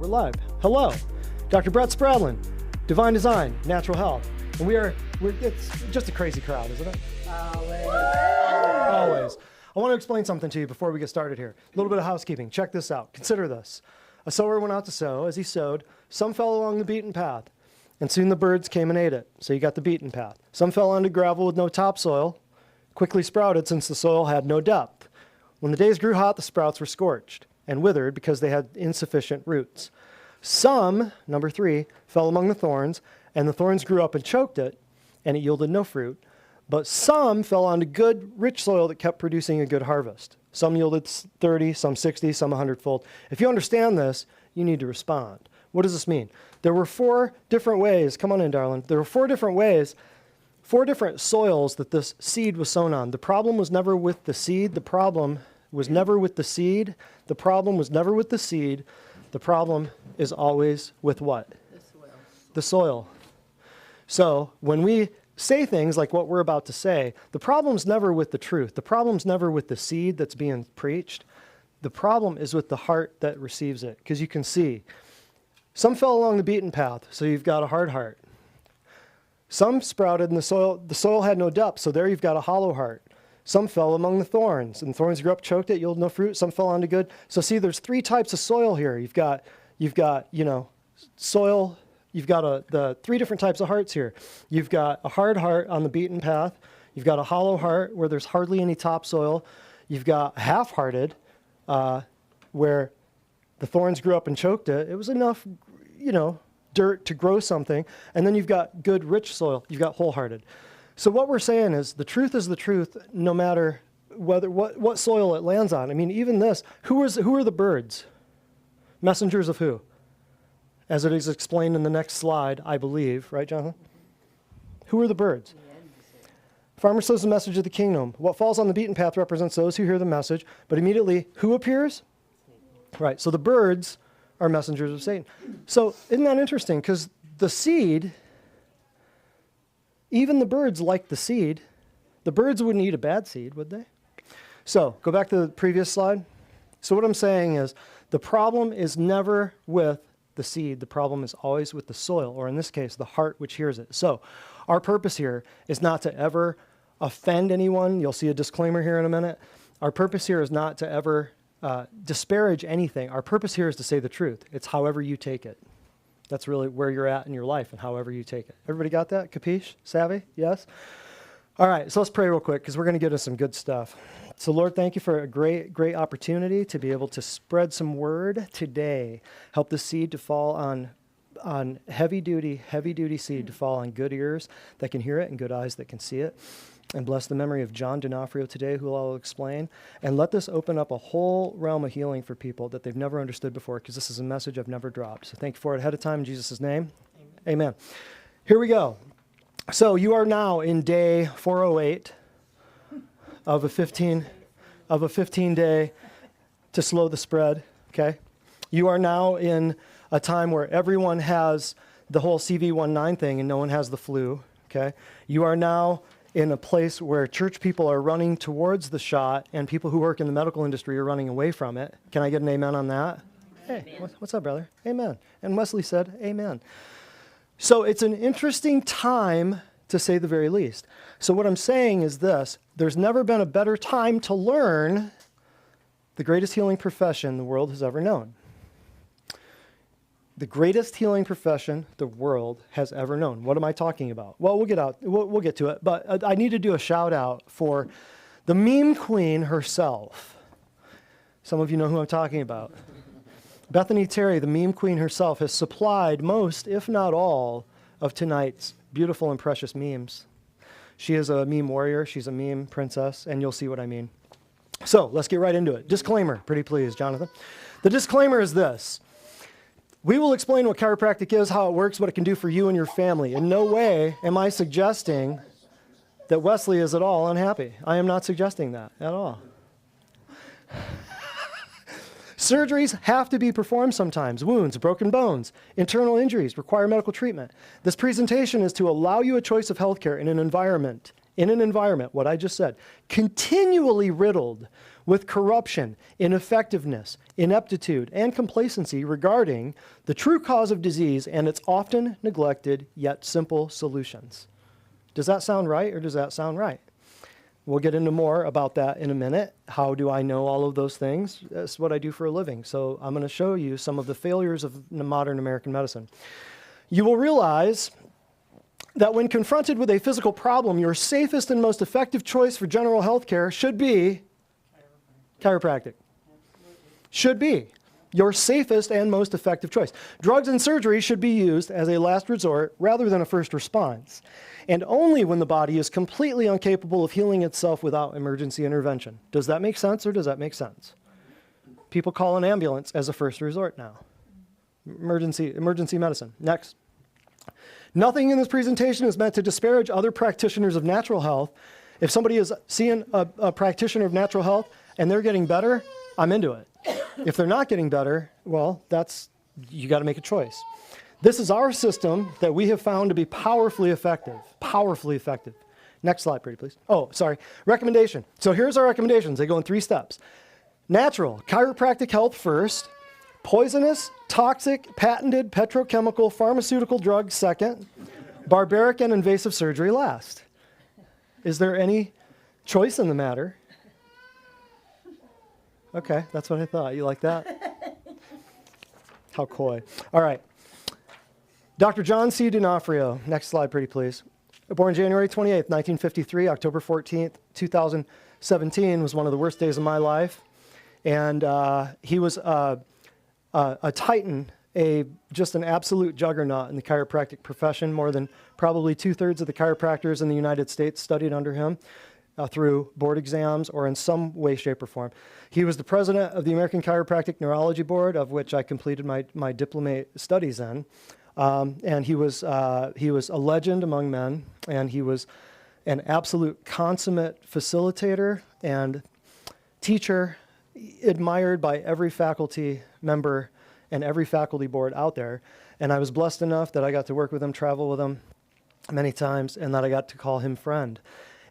We're live. Hello, Dr. Brett Spradlin, Divine Design, Natural Health. And it's just a crazy crowd, isn't it? Always. I want to explain something to you before we get started here. A little bit of housekeeping. Check this out. Consider this. A sower went out to sow. As he sowed, some fell along the beaten path, and soon the birds came and ate it. So you got the beaten path. Some fell onto gravel with no topsoil, quickly sprouted since the soil had no depth. When the days grew hot, the sprouts were scorched and withered because they had insufficient roots. Some, number 3, fell among the thorns, and the thorns grew up and choked it, and it yielded no fruit. But some fell onto good, rich soil that kept producing a good harvest. Some yielded 30, some 60, some 100-fold. If you understand this, you need to respond. What does this mean? There were 4 different ways. Come on in, darling. There were 4 different ways, 4 different soils that this seed was sown on. The problem was never with the seed. The problem was never with the seed. The problem was never with the seed. The problem is always with what? The soil. The soil. So when we say things like what we're about to say, the problem's never with the truth. The problem's never with the seed that's being preached. The problem is with the heart that receives it. Because you can see, some fell along the beaten path, so you've got a hard heart. Some sprouted in the soil had no depth, so there you've got a hollow heart. Some fell among the thorns, and the thorns grew up, choked it, yielded no fruit. Some fell onto good. So see, there's 3 types of soil here. You've got soil. You've got the 3 different types of hearts here. You've got a hard heart on the beaten path. You've got a hollow heart where there's hardly any topsoil. You've got half-hearted where the thorns grew up and choked it. It was enough, dirt to grow something. And then you've got good, rich soil. You've got wholehearted. So what we're saying is the truth is the truth no matter what soil it lands on. I mean, even this, who are the birds? Messengers of who? As it is explained in the next slide, I believe. Right, Jonathan? Who are the birds? Farmer sows the message of the kingdom. What falls on the beaten path represents those who hear the message, but immediately who appears? Right, so the birds are messengers of Satan. So isn't that interesting? Because the seed, even the birds like the seed. The birds wouldn't eat a bad seed, would they? So go back to the previous slide. So what I'm saying is the problem is never with the seed. The problem is always with the soil, or in this case, the heart which hears it. So our purpose here is not to ever offend anyone. You'll see a disclaimer here in a minute. Our purpose here is not to ever disparage anything. Our purpose here is to say the truth. It's however you take it. That's really where you're at in your life and however you take it. Everybody got that? Capiche? Savvy? Yes? All right, so let's pray real quick because we're going to get into some good stuff. So Lord, thank you for a great, great opportunity to be able to spread some word today. Help the seed to fall on heavy-duty seed to fall on good ears that can hear it and good eyes that can see it. And bless the memory of John D'Onofrio today, who I'll explain. And let this open up a whole realm of healing for people that they've never understood before, because this is a message I've never dropped. So thank you for it ahead of time in Jesus' name. Amen. Here we go. So you are now in day 408 of a 15-day to slow the spread, okay? You are now in a time where everyone has the whole CV19 thing and no one has the flu, okay? You are now in a place where church people are running towards the shot and people who work in the medical industry are running away from it. Can I get an amen on that? Amen. Hey, what's up, brother? Amen. And Wesley said, amen. So it's an interesting time to say the very least. So what I'm saying is this: there's never been a better time to learn the greatest healing profession the world has ever known. The greatest healing profession the world has ever known. What am I talking about? Well, we'll get to it, but I need to do a shout out for the meme queen herself. Some of you know who I'm talking about. Bethany Terry, the meme queen herself, has supplied most, if not all, of tonight's beautiful and precious memes. She is a meme warrior. She's a meme princess, and you'll see what I mean. So let's get right into it. Disclaimer, pretty please, Jonathan. The disclaimer is this. We will explain what chiropractic is, how it works, what it can do for you and your family. In no way am I suggesting that Wesley is at all unhappy. I am not suggesting that at all. Surgeries have to be performed sometimes. Wounds, broken bones, internal injuries require medical treatment. This presentation is to allow you a choice of healthcare in an environment in an environment, what I just said, continually riddled with corruption, ineffectiveness, ineptitude, and complacency regarding the true cause of disease and its often neglected yet simple solutions. Does that sound right, or does that sound right? We'll get into more about that in a minute. How do I know all of those things? That's what I do for a living. So I'm going to show you some of the failures of modern American medicine. You will realize that when confronted with a physical problem, your safest and most effective choice for general health care should be chiropractic. Should be your safest and most effective choice. Drugs and surgery should be used as a last resort rather than a first response, and only when the body is completely incapable of healing itself without emergency intervention. Does that make sense, or does that make sense? People call an ambulance as a first resort now. Emergency medicine. Next. Nothing in this presentation is meant to disparage other practitioners of natural health. If somebody is seeing a practitioner of natural health and they're getting better, I'm into it. If they're not getting better, well, you got to make a choice. This is our system that we have found to be powerfully effective. Powerfully effective. Next slide, pretty please. Oh, sorry. Recommendation. So here's our recommendations. They go in 3 steps. Natural, chiropractic health first. Poisonous, toxic, patented, petrochemical, pharmaceutical drugs second. Barbaric and invasive surgery last. Is there any choice in the matter? Okay, that's what I thought. You like that? How coy. All right. Dr. John C. D'Onofrio. Next slide, pretty please. Born January 28th, 1953, October 14th, 2017 was one of the worst days of my life. And he was a titan, just an absolute juggernaut in the chiropractic profession. More than probably 2/3 of the chiropractors in the United States studied under him through board exams or in some way, shape, or form. He was the president of the American Chiropractic Neurology Board, of which I completed my diplomate studies in. And he was a legend among men, and he was an absolute consummate facilitator and teacher, admired by every faculty member and every faculty board out there. And I was blessed enough that I got to work with him, travel with him many times, and that I got to call him friend.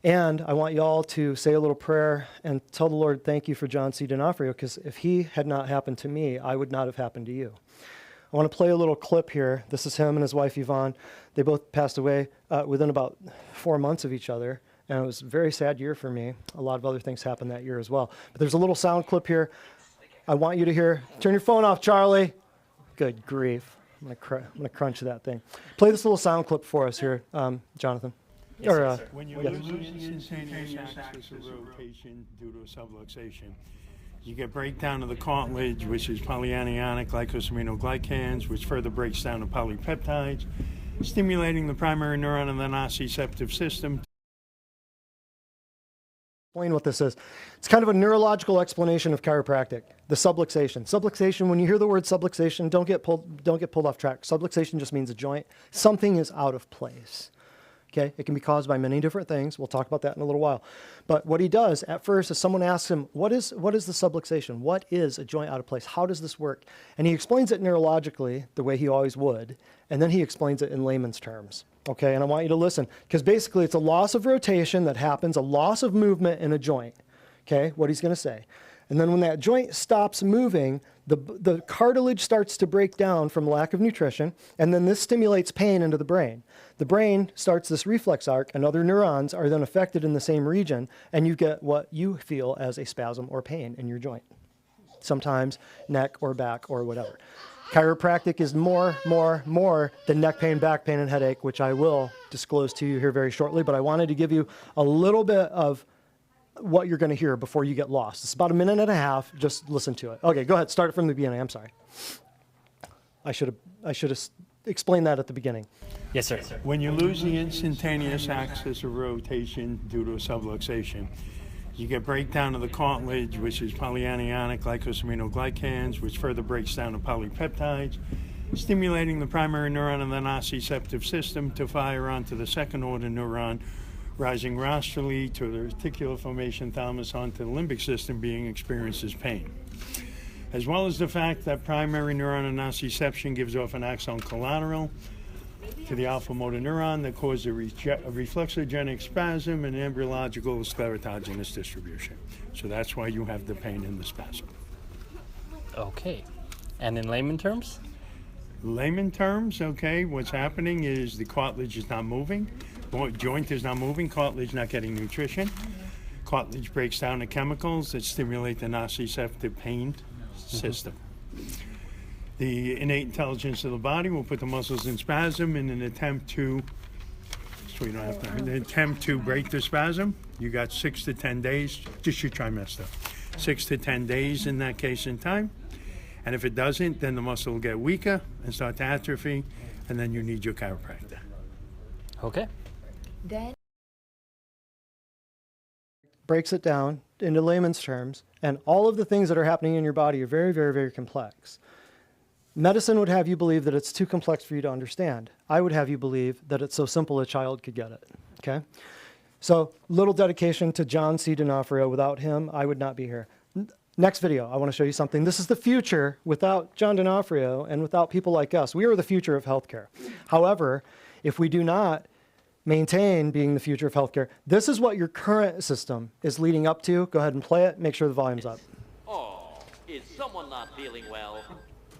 And I want you all to say a little prayer and tell the Lord, thank you for John C. D'Onofrio, because if he had not happened to me, I would not have happened to you. I want to play a little clip here. This is him and his wife, Yvonne. They both passed away within about 4 months of each other. And it was a very sad year for me. A lot of other things happened that year as well. But there's a little sound clip here. I want you to hear. Turn your phone off, Charlie. Good grief. I'm going to crunch that thing. Play this little sound clip for us here, Jonathan. Yes, when you lose instantaneous axis of rotation due to a subluxation, you get breakdown of the cartilage, which is polyanionic glycosaminoglycans, which further breaks down to polypeptides, stimulating the primary neuron in the nociceptive system. Explain what this is. It's kind of a neurological explanation of chiropractic. The subluxation. Subluxation, when you hear the word subluxation, don't get pulled off track. Subluxation just means a joint. Something is out of place. Okay, it can be caused by many different things. We'll talk about that in a little while. But what he does at first is someone asks him, what is the subluxation? What is a joint out of place? How does this work? And he explains it neurologically the way he always would. And then he explains it in layman's terms. Okay, and I want you to listen, because basically it's a loss of rotation that happens, a loss of movement in a joint. Okay, what he's going to say. And then when that joint stops moving, the cartilage starts to break down from lack of nutrition, and then this stimulates pain into the brain. The brain starts this reflex arc, and other neurons are then affected in the same region, and you get what you feel as a spasm or pain in your joint. Sometimes neck or back or whatever. Chiropractic is more than neck pain, back pain, and headache, which I will disclose to you here very shortly, but I wanted to give you a little bit of what you're going to hear before you get lost. It's about 1.5 minutes. Just listen to it. Okay, go ahead. Start it from the beginning. I'm sorry. I should have explained that at the beginning. Yes, sir. When you lose the instantaneous axis of rotation due to a subluxation, you get breakdown of the cartilage, which is polyanionic glycosaminoglycans, which further breaks down to polypeptides, stimulating the primary neuron in the nociceptive system to fire onto the second order neuron, rising rostrally to the reticular formation thalamus onto the limbic system, being experienced as pain. As well as the fact that primary neuron in nociception gives off an axon collateral, to the alpha motor neuron that cause a reflexogenic spasm and embryological sclerotogenous distribution. So that's why you have the pain and the spasm. Okay. And in layman terms? Layman terms, okay, what's happening is the cartilage is not moving, joint is not moving, cartilage not getting nutrition. Cartilage breaks down the chemicals that stimulate the nociceptive pain system. The innate intelligence of the body will put the muscles in spasm in an attempt to, so you don't have to, in an attempt to break the spasm. You got 6 to 10 days, just your trimester. 6 to 10 days in that case in time. And if it doesn't, then the muscle will get weaker and start to atrophy, and then you need your chiropractor. Okay. Then Breaks it down into layman's terms, and all of the things that are happening in your body are very, very, very complex. Medicine would have you believe that it's too complex for you to understand. I would have you believe that it's so simple a child could get it, okay? So, little dedication to John C. D'Onofrio. Without him, I would not be here. Next video, I want to show you something. This is the future without John D'Onofrio and without people like us. We are the future of healthcare. However, if we do not maintain being the future of healthcare, this is what your current system is leading up to. Go ahead and play it. Make sure the volume's up. Oh, is someone not feeling well?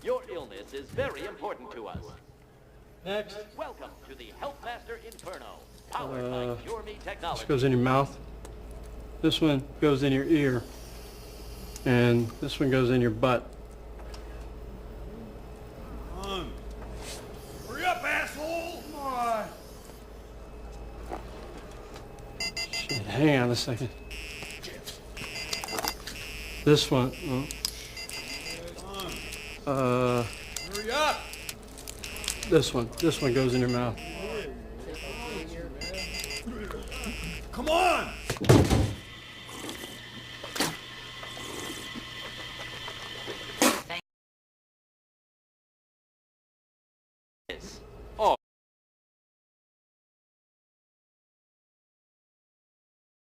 Your illness is very important to us. Next. Welcome to the Health Master Inferno, powered by Cure Me This Technology. goes in your mouth. This one goes in your ear. And this one goes in your butt. Hurry up, asshole! Come on! Shit, hang on a second. This one. Hurry up! This one goes in your mouth. Come on! Oh,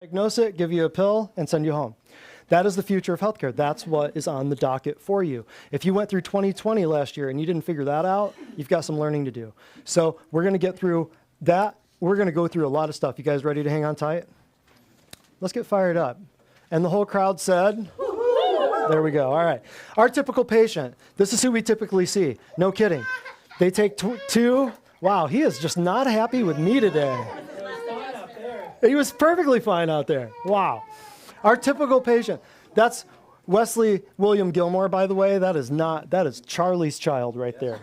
Diagnose it, give you a pill, and send you home. That is the future of healthcare. That's what is on the docket for you. If you went through 2020 last year and you didn't figure that out, you've got some learning to do. So we're going to get through that. We're going to go through a lot of stuff. You guys ready to hang on tight? Let's get fired up. And the whole crowd said, there we go. All right. Our typical patient, this is who we typically see. No kidding. They take two. Wow, he is just not happy with me today. He was perfectly fine out there. Wow. Our typical patient. That's Wesley William Gilmore, by the way. That is Charlie's child right there.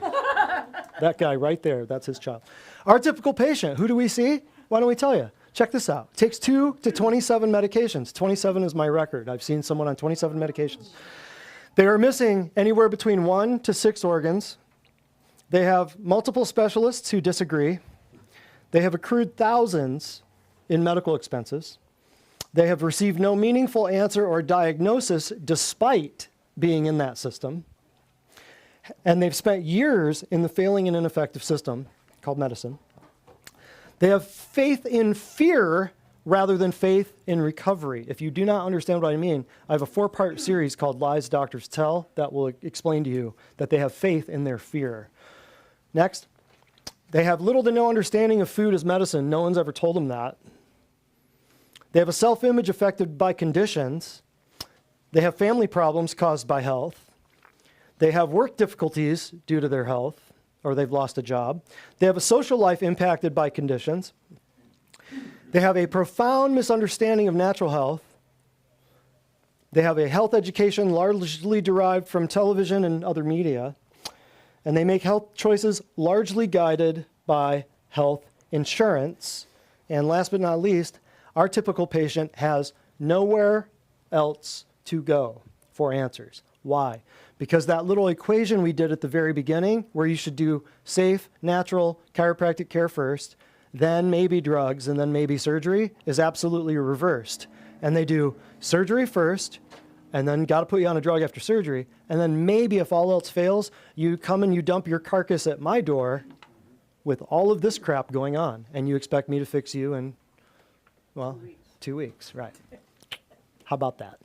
That guy right there, that's his child. Our typical patient, who do we see? Why don't we tell you? Check this out. Takes 2 to 27 medications. 27 is my record. I've seen someone on 27 medications. They are missing anywhere between 1 to 6 organs. They have multiple specialists who disagree. They have accrued thousands in medical expenses. They have received no meaningful answer or diagnosis despite being in that system. And they've spent years in the failing and ineffective system called medicine. They have faith in fear rather than faith in recovery. If you do not understand what I mean, I have a 4-part series called Lies Doctors Tell that will explain to you that they have faith in their fear. Next, they have little to no understanding of food as medicine. No one's ever told them that. They have a self-image affected by conditions. They have family problems caused by health. They have work difficulties due to their health, or they've lost a job. They have a social life impacted by conditions. They have a profound misunderstanding of natural health. They have a health education largely derived from television and other media. And they make health choices largely guided by health insurance. And last but not least, our typical patient has nowhere else to go for answers. Why? Because that little equation we did at the very beginning, where you should do safe, natural, chiropractic care first, then maybe drugs, and then maybe surgery, is absolutely reversed. And they do surgery first, and then got to put you on a drug after surgery, and then maybe if all else fails, you come and you dump your carcass at my door with all of this crap going on, and you expect me to fix you in, well, 2 weeks, right. How about that?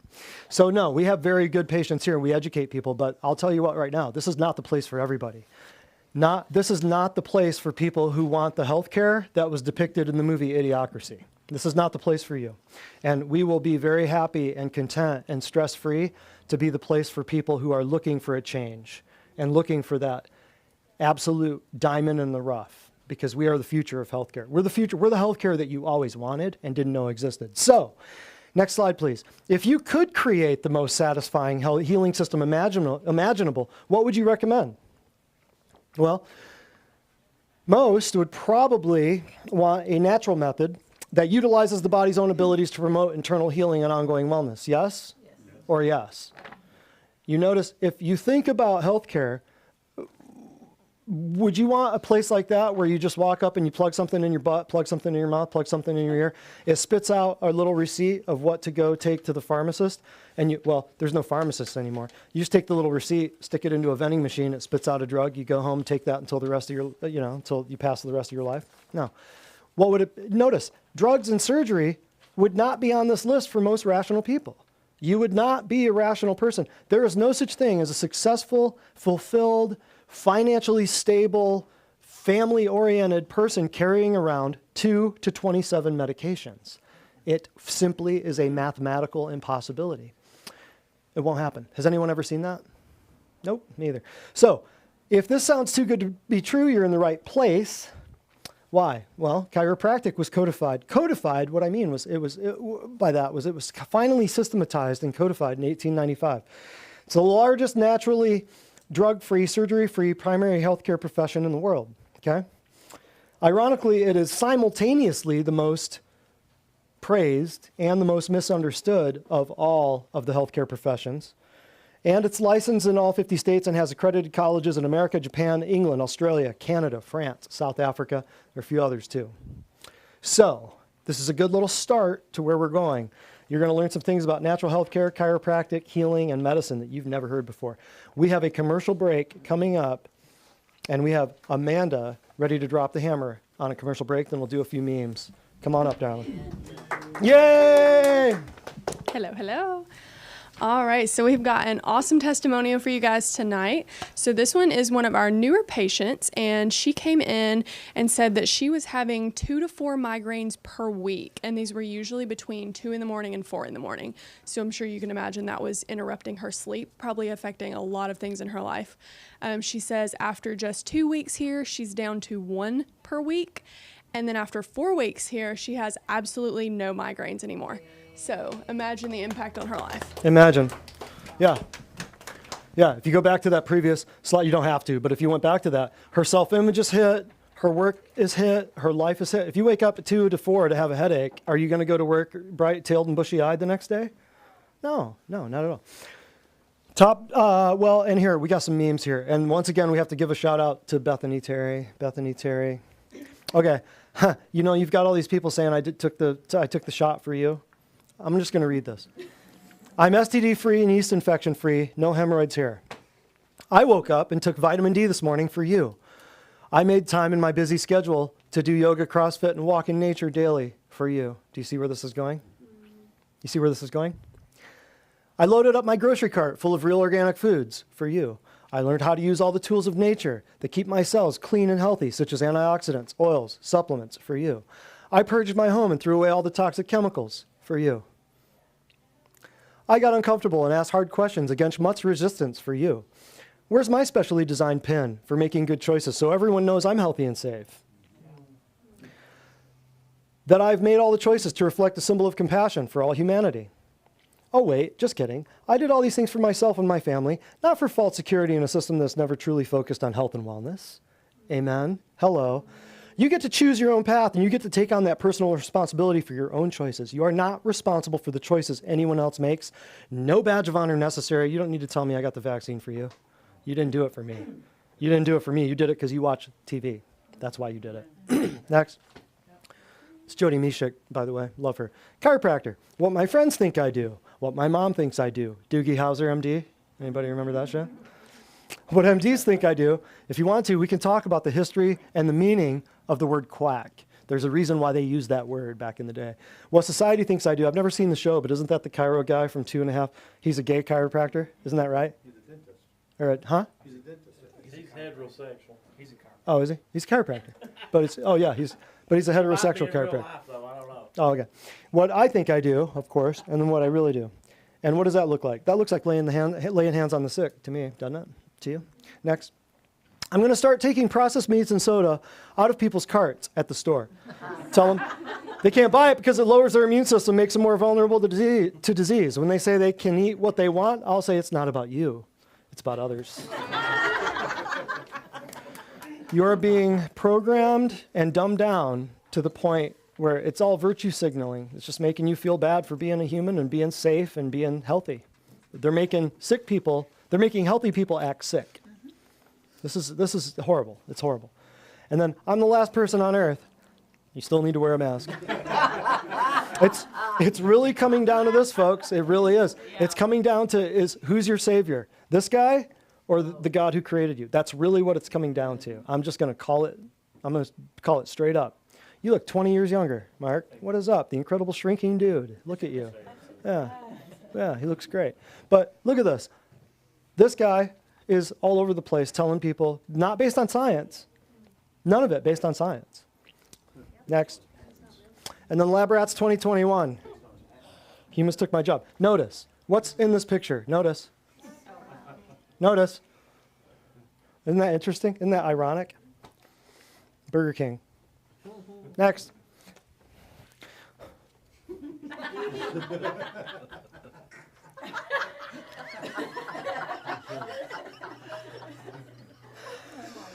So no, we have very good patients here, and we educate people, but I'll tell you what right now, this is not the place for everybody. This is not the place for people who want the healthcare that was depicted in the movie Idiocracy. This is not the place for you. And we will be very happy and content and stress-free to be the place for people who are looking for a change and looking for that absolute diamond in the rough, because we are the future of healthcare. We're the future. We're the healthcare that you always wanted and didn't know existed. So, next slide, please. If you could create the most satisfying healing system imaginable, what would you recommend? Well, most would probably want a natural method that utilizes the body's own abilities to promote internal healing and ongoing wellness. Yes? Or yes? You notice, if you think about healthcare, would you want a place like that where you just walk up and you plug something in your butt, plug something in your mouth, plug something in your ear? It spits out a little receipt of what to go take to the pharmacist. And well, there's no pharmacist anymore. You just take the little receipt, stick it into a vending machine, it spits out a drug. You go home, take that until the rest of your, until you pass the rest of your life. No. What would it, notice, drugs and surgery would not be on this list for most rational people. You would not be a rational person. There is no such thing as a successful, fulfilled, financially stable, family-oriented person carrying around 2 to 27 medications. It simply is a mathematical impossibility. It won't happen. Has anyone ever seen that? Nope, neither. So, if this sounds too good to be true, you're in the right place. Why? Well, chiropractic was codified. Codified, what I mean was, it was finally systematized and codified in 1895. It's the largest naturally drug-free, surgery-free primary healthcare profession in the world, okay? Ironically, it is simultaneously the most praised and the most misunderstood of all of the healthcare professions. And it's licensed in all 50 states and has accredited colleges in America, Japan, England, Australia, Canada, France, South Africa. There are a few others too. So, this is a good little start to where we're going. You're going to learn some things about natural health care, chiropractic, healing, and medicine that you've never heard before. We have a commercial break coming up, and we have Amanda ready to drop the hammer on a commercial break. Then we'll do a few memes. Come on up, darling. Yay! Hello, hello. All right, so we've got an awesome testimonial for you guys tonight. So this one is one of our newer patients, and she came in and said that she was having 2 to 4 migraines per week, and these were usually between 2 in the morning and 4 in the morning. So I'm sure you can imagine that was interrupting her sleep, probably affecting a lot of things in her life. She says after just 2 weeks here, she's down to 1 per week, and then after 4 weeks here, she has absolutely no migraines anymore. So imagine the impact on her life. Imagine. Yeah. Yeah, if you go back to that previous slide, you don't have to, but if you went back to that, her self-image is hit, her work is hit, her life is hit. If you wake up at 2 to 4 to have a headache, are you going to go to work bright-tailed and bushy-eyed the next day? No, not at all. Well, and here, we got some memes here. And once again, we have to give a shout-out to Bethany Terry. Okay, you've got all these people saying, I took the shot for you. I'm just going to read this. I'm STD-free and yeast infection-free, no hemorrhoids here. I woke up and took vitamin D this morning for you. I made time in my busy schedule to do yoga, CrossFit, and walk in nature daily for you. Do you see where this is going? You see where this is going? I loaded up my grocery cart full of real organic foods for you. I learned how to use all the tools of nature that keep my cells clean and healthy, such as antioxidants, oils, supplements for you. I purged my home and threw away all the toxic chemicals for you. I got uncomfortable and asked hard questions against much resistance for you. Where's my specially designed pin for making good choices so everyone knows I'm healthy and safe? That I've made all the choices to reflect a symbol of compassion for all humanity. Oh wait, just kidding. I did all these things for myself and my family, not for false security in a system that's never truly focused on health and wellness. Amen. Hello. You get to choose your own path, and you get to take on that personal responsibility for your own choices. You are not responsible for the choices anyone else makes. No badge of honor necessary. You don't need to tell me I got the vaccine for you. You didn't do it for me. You didn't do it for me. You did it because you watch TV. That's why you did it. Next. It's Jody Mishik, by the way. Love her. Chiropractor. What my friends think I do. What my mom thinks I do. Doogie Howser, MD. Anybody remember that show? What MDs think I do. If you want to, we can talk about the history and the meaning of the word quack. There's a reason why they used that word back in the day. What society thinks I do. I've never seen the show, but isn't that the chiro guy from 2.5? He's a gay chiropractor. Isn't that right? He's a dentist. Or, huh? He's a dentist. He's heterosexual. Oh, is he? He's a chiropractor. But it's, oh yeah, he's a heterosexual chiropractor. Oh, okay. What I think I do, of course, and then what I really do. And what does that look like? That looks like laying hands on the sick to me, doesn't it? To you? Next. I'm going to start taking processed meats and soda out of people's carts at the store. Tell them they can't buy it because it lowers their immune system, makes them more vulnerable to disease. When they say they can eat what they want, I'll say it's not about you. It's about others. You're being programmed and dumbed down to the point where it's all virtue signaling. It's just making you feel bad for being a human and being safe and being healthy. They're making healthy people act sick. This is horrible. It's horrible. And then I'm the last person on earth. You still need to wear a mask. It's really coming down to this, folks. It really is. It's coming down to who's your savior? This guy or the God who created you? That's really what it's coming down to. I'm going to call it straight up. You look 20 years younger, Mark. What is up? The incredible shrinking dude. Look at you. Yeah, he looks great. But look at this. This guy is all over the place telling people, not based on science. None of it based on science. Next. And then Lab Rats 2021. Humans took my job. Notice. What's in this picture? Notice. Notice. Isn't that interesting? Isn't that ironic? Burger King. Next.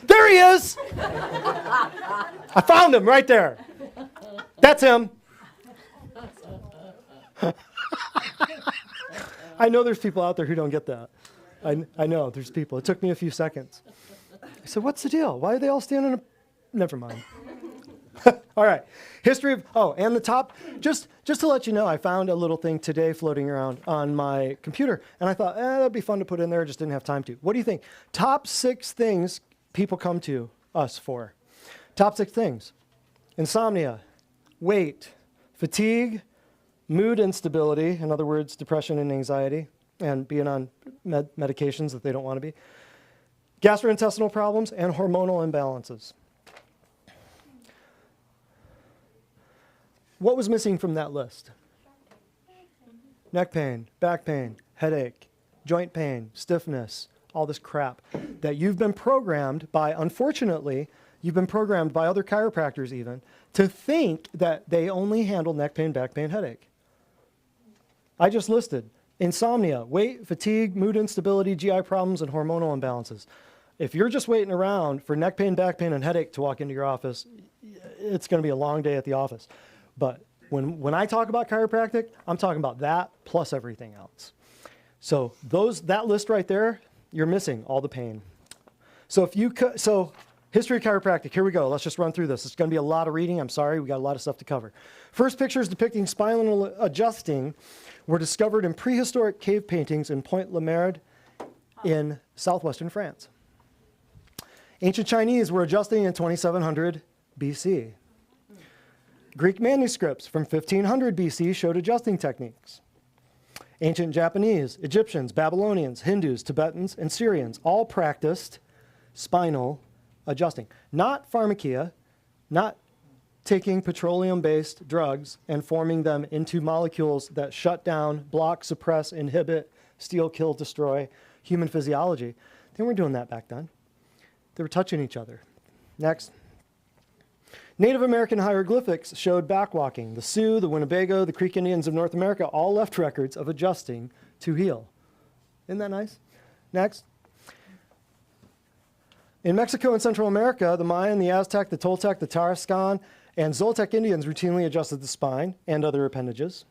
There he is! I found him right there. That's him. I know there's people out there who don't get that. I know there's people. It took me a few seconds. I said, what's the deal? Why are they all standing? Never mind. All right. History of, and the top, just to let you know, I found a little thing today floating around on my computer, and I thought, that'd be fun to put in there. I just didn't have time to. What do you think? Top 6 things people come to us for. Top 6 things. Insomnia, weight, fatigue, mood instability, in other words, depression and anxiety, and being on medications that they don't want to be, gastrointestinal problems, and hormonal imbalances. What was missing from that list? Neck pain, back pain, headache, joint pain, stiffness, all this crap that you've been programmed by, unfortunately, you've been programmed by other chiropractors even, to think that they only handle neck pain, back pain, headache. I just listed insomnia, weight, fatigue, mood instability, GI problems, and hormonal imbalances. If you're just waiting around for neck pain, back pain, and headache to walk into your office, it's going to be a long day at the office. But when I talk about chiropractic, I'm talking about that plus everything else. So that list right there, you're missing all the pain. So history of chiropractic, here we go. Let's just run through this. It's going to be a lot of reading. I'm sorry, we got a lot of stuff to cover. First pictures depicting spinal adjusting were discovered in prehistoric cave paintings in Pointe Le Merde in southwestern France. Ancient Chinese were adjusting in 2700 BC. Greek manuscripts from 1500 BC showed adjusting techniques. Ancient Japanese, Egyptians, Babylonians, Hindus, Tibetans, and Syrians all practiced spinal adjusting. Not pharmakia, not taking petroleum-based drugs and forming them into molecules that shut down, block, suppress, inhibit, steal, kill, destroy human physiology. They weren't doing that back then. They were touching each other. Next. Native American hieroglyphics showed backwalking. The Sioux, the Winnebago, the Creek Indians of North America all left records of adjusting to heal. Isn't that nice? Next. In Mexico and Central America, the Mayan, the Aztec, the Toltec, the Tarascan, and Zoltec Indians routinely adjusted the spine and other appendages.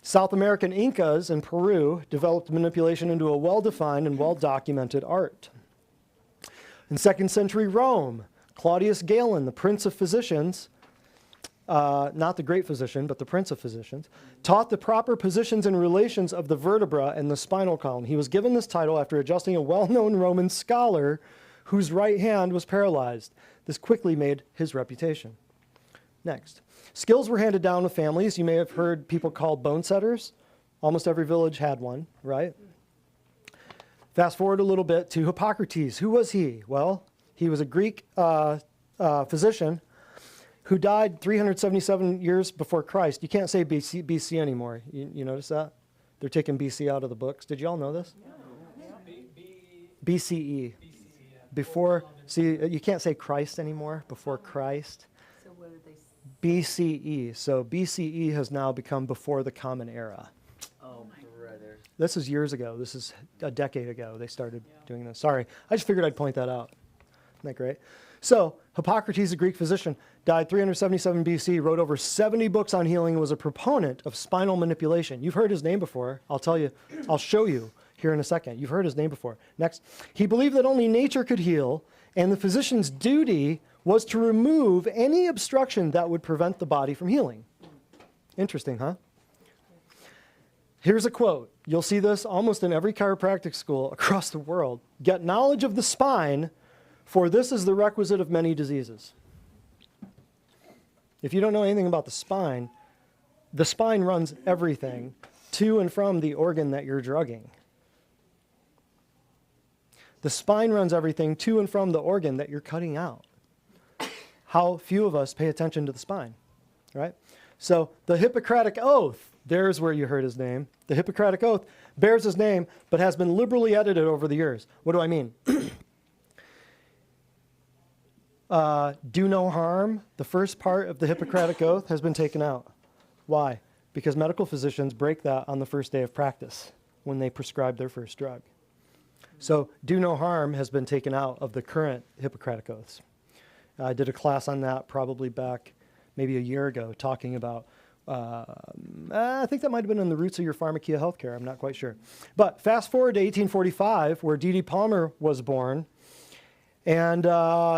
South American Incas in Peru developed manipulation into a well-defined and well-documented art. In 2nd century Rome, Claudius Galen, the prince of physicians, not the great physician, but the prince of physicians, taught the proper positions and relations of the vertebra and the spinal column. He was given this title after adjusting a well-known Roman scholar whose right hand was paralyzed. This quickly made his reputation. Next. Skills were handed down to families. You may have heard people called bone setters. Almost every village had one, right? Fast forward a little bit to Hippocrates. Who was he? Well, He was a Greek physician who died 377 years before Christ. You can't say BC anymore. You notice that? They're taking BC out of the books. Did you all know this? BCE. Before, see, you can't say Christ anymore, before Christ. So what did they say? BCE. So BCE has now become before the Common Era. Oh, brother. This is years ago. This is a decade ago they started doing this. Sorry, I just figured I'd point that out. Isn't that great? So Hippocrates, a Greek physician, died 377 BC, wrote over 70 books on healing, and was a proponent of spinal manipulation. You've heard his name before. I'll show you here in a second. You've heard his name before. Next. He believed that only nature could heal, and the physician's duty was to remove any obstruction that would prevent the body from healing. Interesting, huh? Here's a quote. You'll see this almost in every chiropractic school across the world. Get knowledge of the spine, for this is the requisite of many diseases. If you don't know anything about the spine runs everything to and from the organ that you're drugging. The spine runs everything to and from the organ that you're cutting out. How few of us pay attention to the spine, right? So the Hippocratic Oath, there's where you heard his name. The Hippocratic Oath bears his name, but has been liberally edited over the years. What do I mean? Do no harm, the first part of the Hippocratic Oath has been taken out. Why? Because medical physicians break that on the first day of practice when they prescribe their first drug. So do no harm has been taken out of the current Hippocratic Oaths. I did a class on that probably back maybe a year ago, talking about, I think that might have been in the roots of your pharmacia healthcare, I'm not quite sure. But fast forward to 1845, where D.D. Palmer was born, and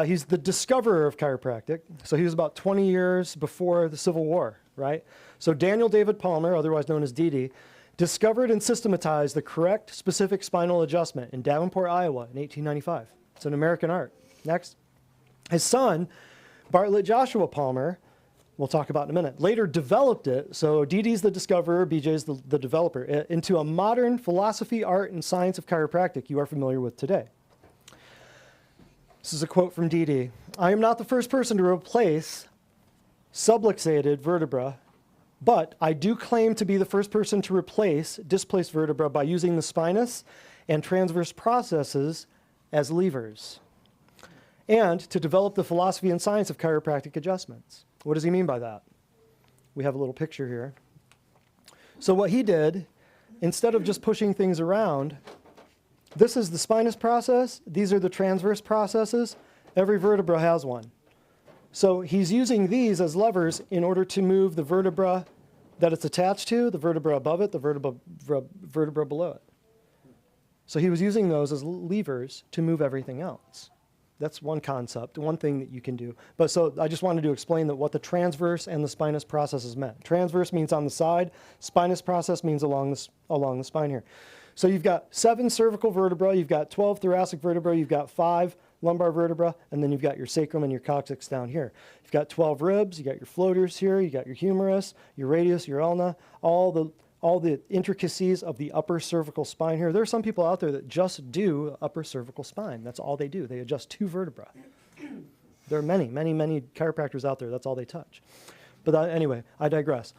he's the discoverer of chiropractic. So he was about 20 years before the Civil War, right? So Daniel David Palmer, otherwise known as D.D., discovered and systematized the correct specific spinal adjustment in Davenport, Iowa in 1895. It's an American art. Next. His son, Bartlett Joshua Palmer, we'll talk about in a minute, later developed it. So DD's the discoverer, BJ's the developer, into a modern philosophy, art, and science of chiropractic you are familiar with today. This is a quote from DD. I am not the first person to replace subluxated vertebra, but I do claim to be the first person to replace displaced vertebra by using the spinous and transverse processes as levers, and to develop the philosophy and science of chiropractic adjustments. What does he mean by that? We have a little picture here. So what he did, instead of just pushing things around, this is the spinous process, these are the transverse processes, every vertebra has one. So he's using these as levers in order to move the vertebra that it's attached to, the vertebra above it, the vertebra below it. So he was using those as levers to move everything else. That's one concept, one thing that you can do. But so I just wanted to explain that what the transverse and the spinous processes meant. Transverse means on the side, spinous process means along the spine here. So you've got 7 cervical vertebrae, you've got 12 thoracic vertebrae, you've got 5 lumbar vertebra, and then you've got your sacrum and your coccyx down here. You've got 12 ribs, you got your floaters here, you got your humerus, your radius, your ulna, all the intricacies of the upper cervical spine here. There are some people out there that just do upper cervical spine. That's all they do. They adjust 2 vertebrae. There are many, many, many chiropractors out there. That's all they touch. But anyway, I digress.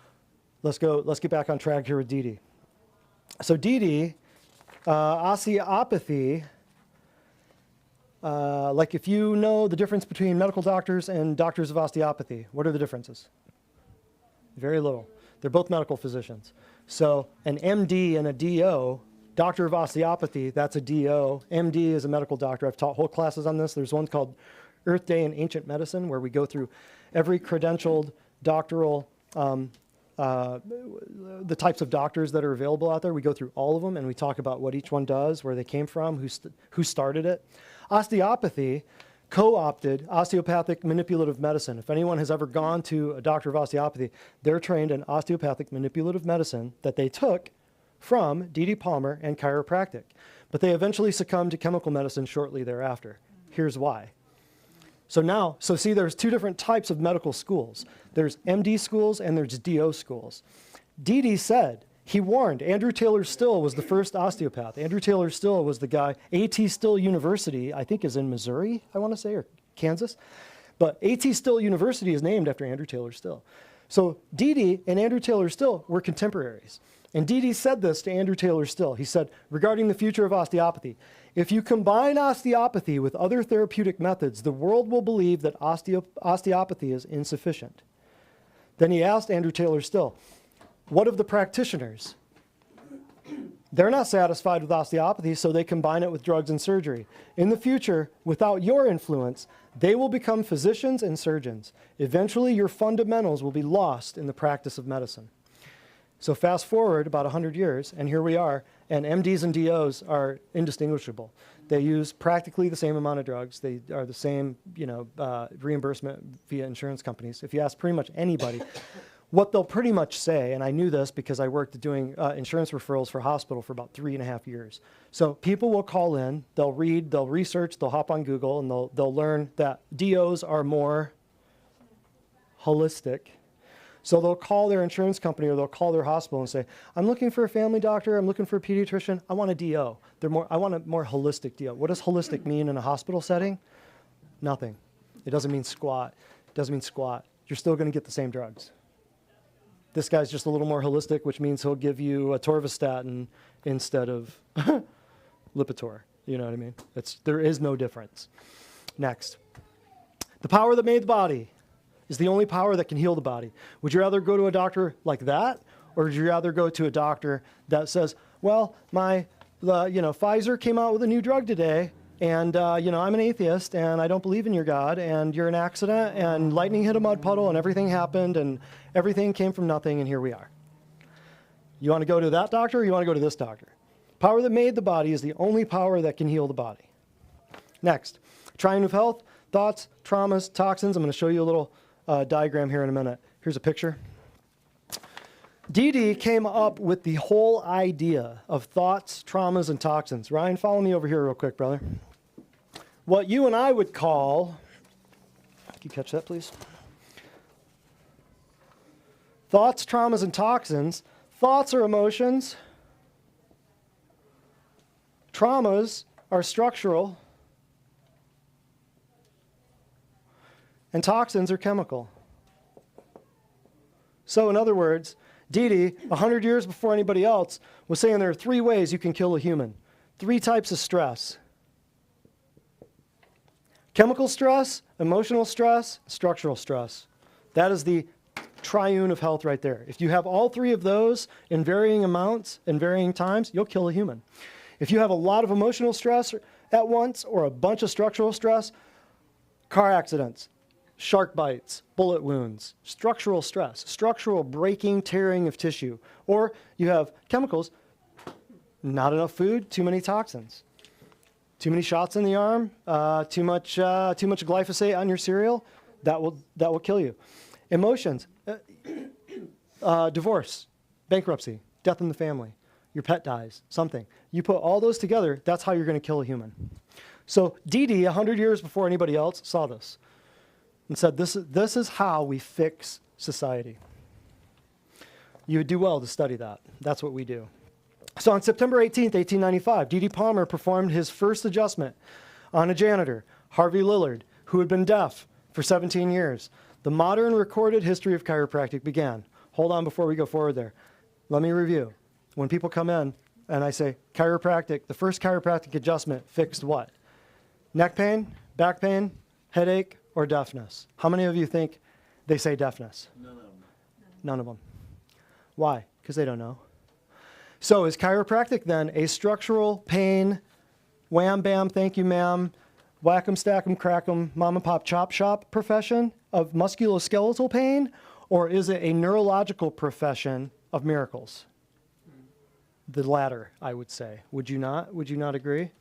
Let's get back on track here with DD. So DD, osteopathy, like if you know the difference between medical doctors and doctors of osteopathy, what are the differences? Very little. They're both medical physicians. So an MD and a DO, doctor of osteopathy, that's a DO. MD is a medical doctor. I've taught whole classes on this. There's one called Earth Day in Ancient Medicine, where we go through every credentialed doctoral, the types of doctors that are available out there. We go through all of them, and we talk about what each one does, where they came from, who started it. Osteopathy co-opted osteopathic manipulative medicine. If anyone has ever gone to a doctor of osteopathy, they're trained in osteopathic manipulative medicine that they took from D.D. Palmer and chiropractic. But they eventually succumbed to chemical medicine shortly thereafter. Here's why. So see, there's 2 different types of medical schools. There's MD schools and there's DO schools. D.D. said, He warned. Andrew Taylor Still was the first osteopath. Andrew Taylor Still was the guy. A.T. Still University, I think, is in Missouri, I want to say, or Kansas. But A.T. Still University is named after Andrew Taylor Still. So Dee and Andrew Taylor Still were contemporaries. And Dee said this to Andrew Taylor Still. He said, regarding the future of osteopathy, if you combine osteopathy with other therapeutic methods, the world will believe that osteopathy is insufficient. Then he asked Andrew Taylor Still, what of the practitioners? They're not satisfied with osteopathy, so they combine it with drugs and surgery. In the future, without your influence, they will become physicians and surgeons. Eventually, your fundamentals will be lost in the practice of medicine. So fast forward about 100 years, and here we are, and MDs and DOs are indistinguishable. They use practically the same amount of drugs. They are the same, reimbursement via insurance companies. If you ask pretty much anybody, what they'll pretty much say, and I knew this because I worked doing insurance referrals for hospital for about 3.5 years. So people will call in, they'll read, they'll research, they'll hop on Google, and they'll learn that DOs are more holistic. So they'll call their insurance company or they'll call their hospital and say, I'm looking for a family doctor, I'm looking for a pediatrician, I want a DO. I want a more holistic DO. What does holistic mean in a hospital setting? Nothing. It doesn't mean squat. It doesn't mean squat. You're still going to get the same drugs. This guy's just a little more holistic, which means he'll give you a torvastatin instead of Lipitor. You know what I mean? There is no difference. Next. The power that made the body is the only power that can heal the body. Would you rather go to a doctor like that, or would you rather go to a doctor that says, well, Pfizer came out with a new drug today, and I'm an atheist, and I don't believe in your God, and you're an accident, and lightning hit a mud puddle, and everything happened, and everything came from nothing, and here we are. You want to go to that doctor, or you want to go to this doctor? Power that made the body is the only power that can heal the body. Next, triune of health, thoughts, traumas, toxins. I'm going to show you a little diagram here in a minute. Here's a picture. Dee came up with the whole idea of thoughts, traumas, and toxins. Ryan, follow me over here real quick, brother. What you and I would call, can you catch that, please? Thoughts, traumas, and toxins. Thoughts are emotions. Traumas are structural. And toxins are chemical. So in other words, Dee, 100 years before anybody else, was saying there are 3 ways you can kill a human. 3 types of stress. Chemical stress, emotional stress, structural stress. That is the triune of health right there. If you have all 3 of those in varying amounts and varying times, you'll kill a human. If you have a lot of emotional stress at once or a bunch of structural stress, car accidents, shark bites, bullet wounds, structural stress, structural breaking, tearing of tissue. Or you have chemicals, not enough food, too many toxins. Too many shots in the arm, too much glyphosate on your cereal, that will kill you. Emotions, divorce, bankruptcy, death in the family, your pet dies, something. You put all those together, that's how you're going to kill a human. So Dee, 100 years before anybody else, saw this and said, this is how we fix society. You would do well to study that. That's what we do. So on September 18th, 1895, Dee Palmer performed his first adjustment on a janitor, Harvey Lillard, who had been deaf for 17 years. The modern recorded history of chiropractic began. Hold on before we go forward there. Let me review. When people come in and I say chiropractic, the first chiropractic adjustment fixed what? Neck pain, back pain, headache, or deafness? How many of you think they say deafness? None of them. None of them. Why? Because they don't know. So is chiropractic then a structural pain, wham, bam, thank you, ma'am, whack 'em, stack 'em, crack 'em, mom and pop chop shop profession of musculoskeletal pain? Or is it a neurological profession of miracles? The latter, I would say. Would you not? Would you not agree?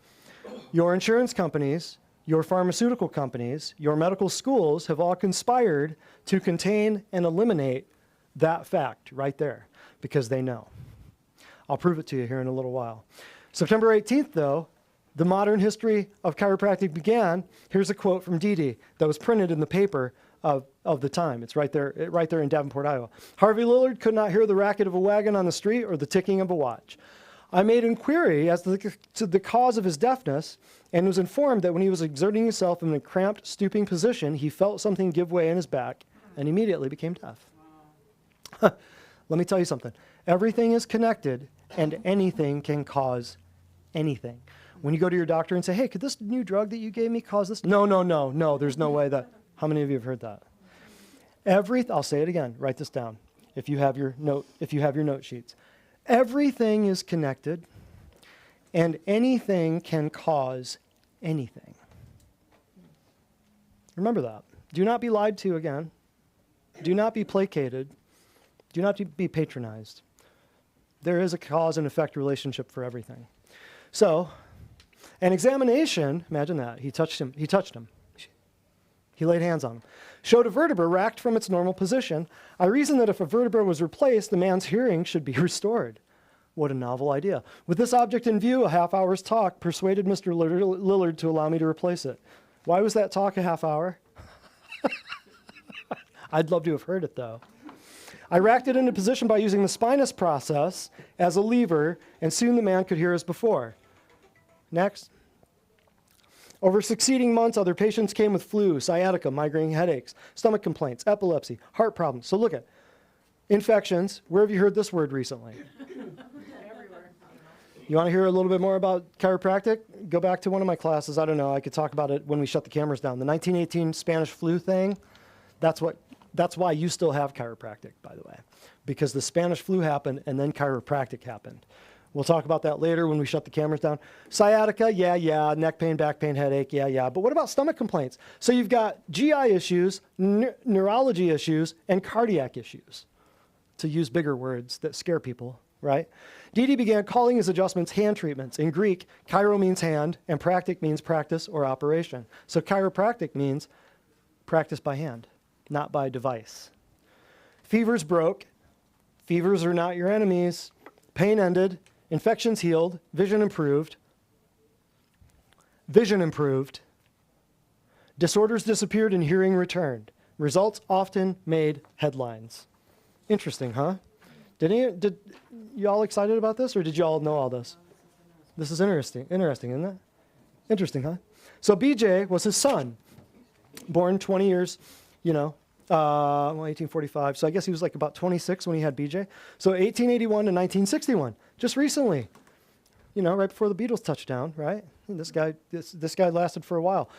Your insurance companies, your pharmaceutical companies, your medical schools have all conspired to contain and eliminate that fact right there because they know. I'll prove it to you here in a little while. September 18th, though, the modern history of chiropractic began. Here's a quote from Dee that was printed in the paper of the time. It's right there in Davenport, Iowa. Harvey Lillard could not hear the racket of a wagon on the street or the ticking of a watch. I made inquiry as to the cause of his deafness and was informed that when he was exerting himself in a cramped, stooping position, he felt something give way in his back and immediately became deaf. Let me tell you something. Everything is connected and anything can cause anything. When you go to your doctor and say, hey, could this new drug that you gave me cause this? No, there's no way that. How many of you have heard that? I'll say it again, write this down if you have your note sheets. Everything is connected and anything can cause anything. Remember that. Do not be lied to again. Do not be placated. Do not be patronized. There is a cause and effect relationship for everything. So, an examination, imagine that, he touched him. He laid hands on him. Showed a vertebra racked from its normal position. I reasoned that if a vertebra was replaced, the man's hearing should be restored. What a novel idea. With this object in view, a half hour's talk persuaded Mr. Lillard to allow me to replace it. Why was that talk a half hour? I'd love to have heard it, though. I racked it into position by using the spinous process as a lever, and soon the man could hear as before. Next. Over succeeding months, other patients came with flu, sciatica, migraine headaches, stomach complaints, epilepsy, heart problems. So look at infections. Where have you heard this word recently? Everywhere. You want to hear a little bit more about chiropractic? Go back to one of my classes. I don't know. I could talk about it when we shut the cameras down. The 1918 Spanish flu thing, that's why you still have chiropractic, by the way, because the Spanish flu happened and then chiropractic happened. We'll talk about that later when we shut the cameras down. Sciatica, yeah. Neck pain, back pain, headache, yeah. But what about stomach complaints? So you've got GI issues, neurology issues, and cardiac issues, to use bigger words that scare people, right? Didi began calling his adjustments hand treatments. In Greek, chiro means hand, and practic means practice or operation. So chiropractic means practice by hand, not by device. Fevers broke. Fevers are not your enemies. Pain ended. Infections healed. Vision improved. Disorders disappeared and hearing returned. Results often made headlines. Interesting, huh? Did you all excited about this, or did you all know all this? This is interesting, isn't it? Interesting, huh? So BJ was his son, born 20 years, 1845. So I guess he was like about 26 when he had BJ. So 1881 to 1961, just recently, right before the Beatles touchdown, right? And this guy lasted for a while.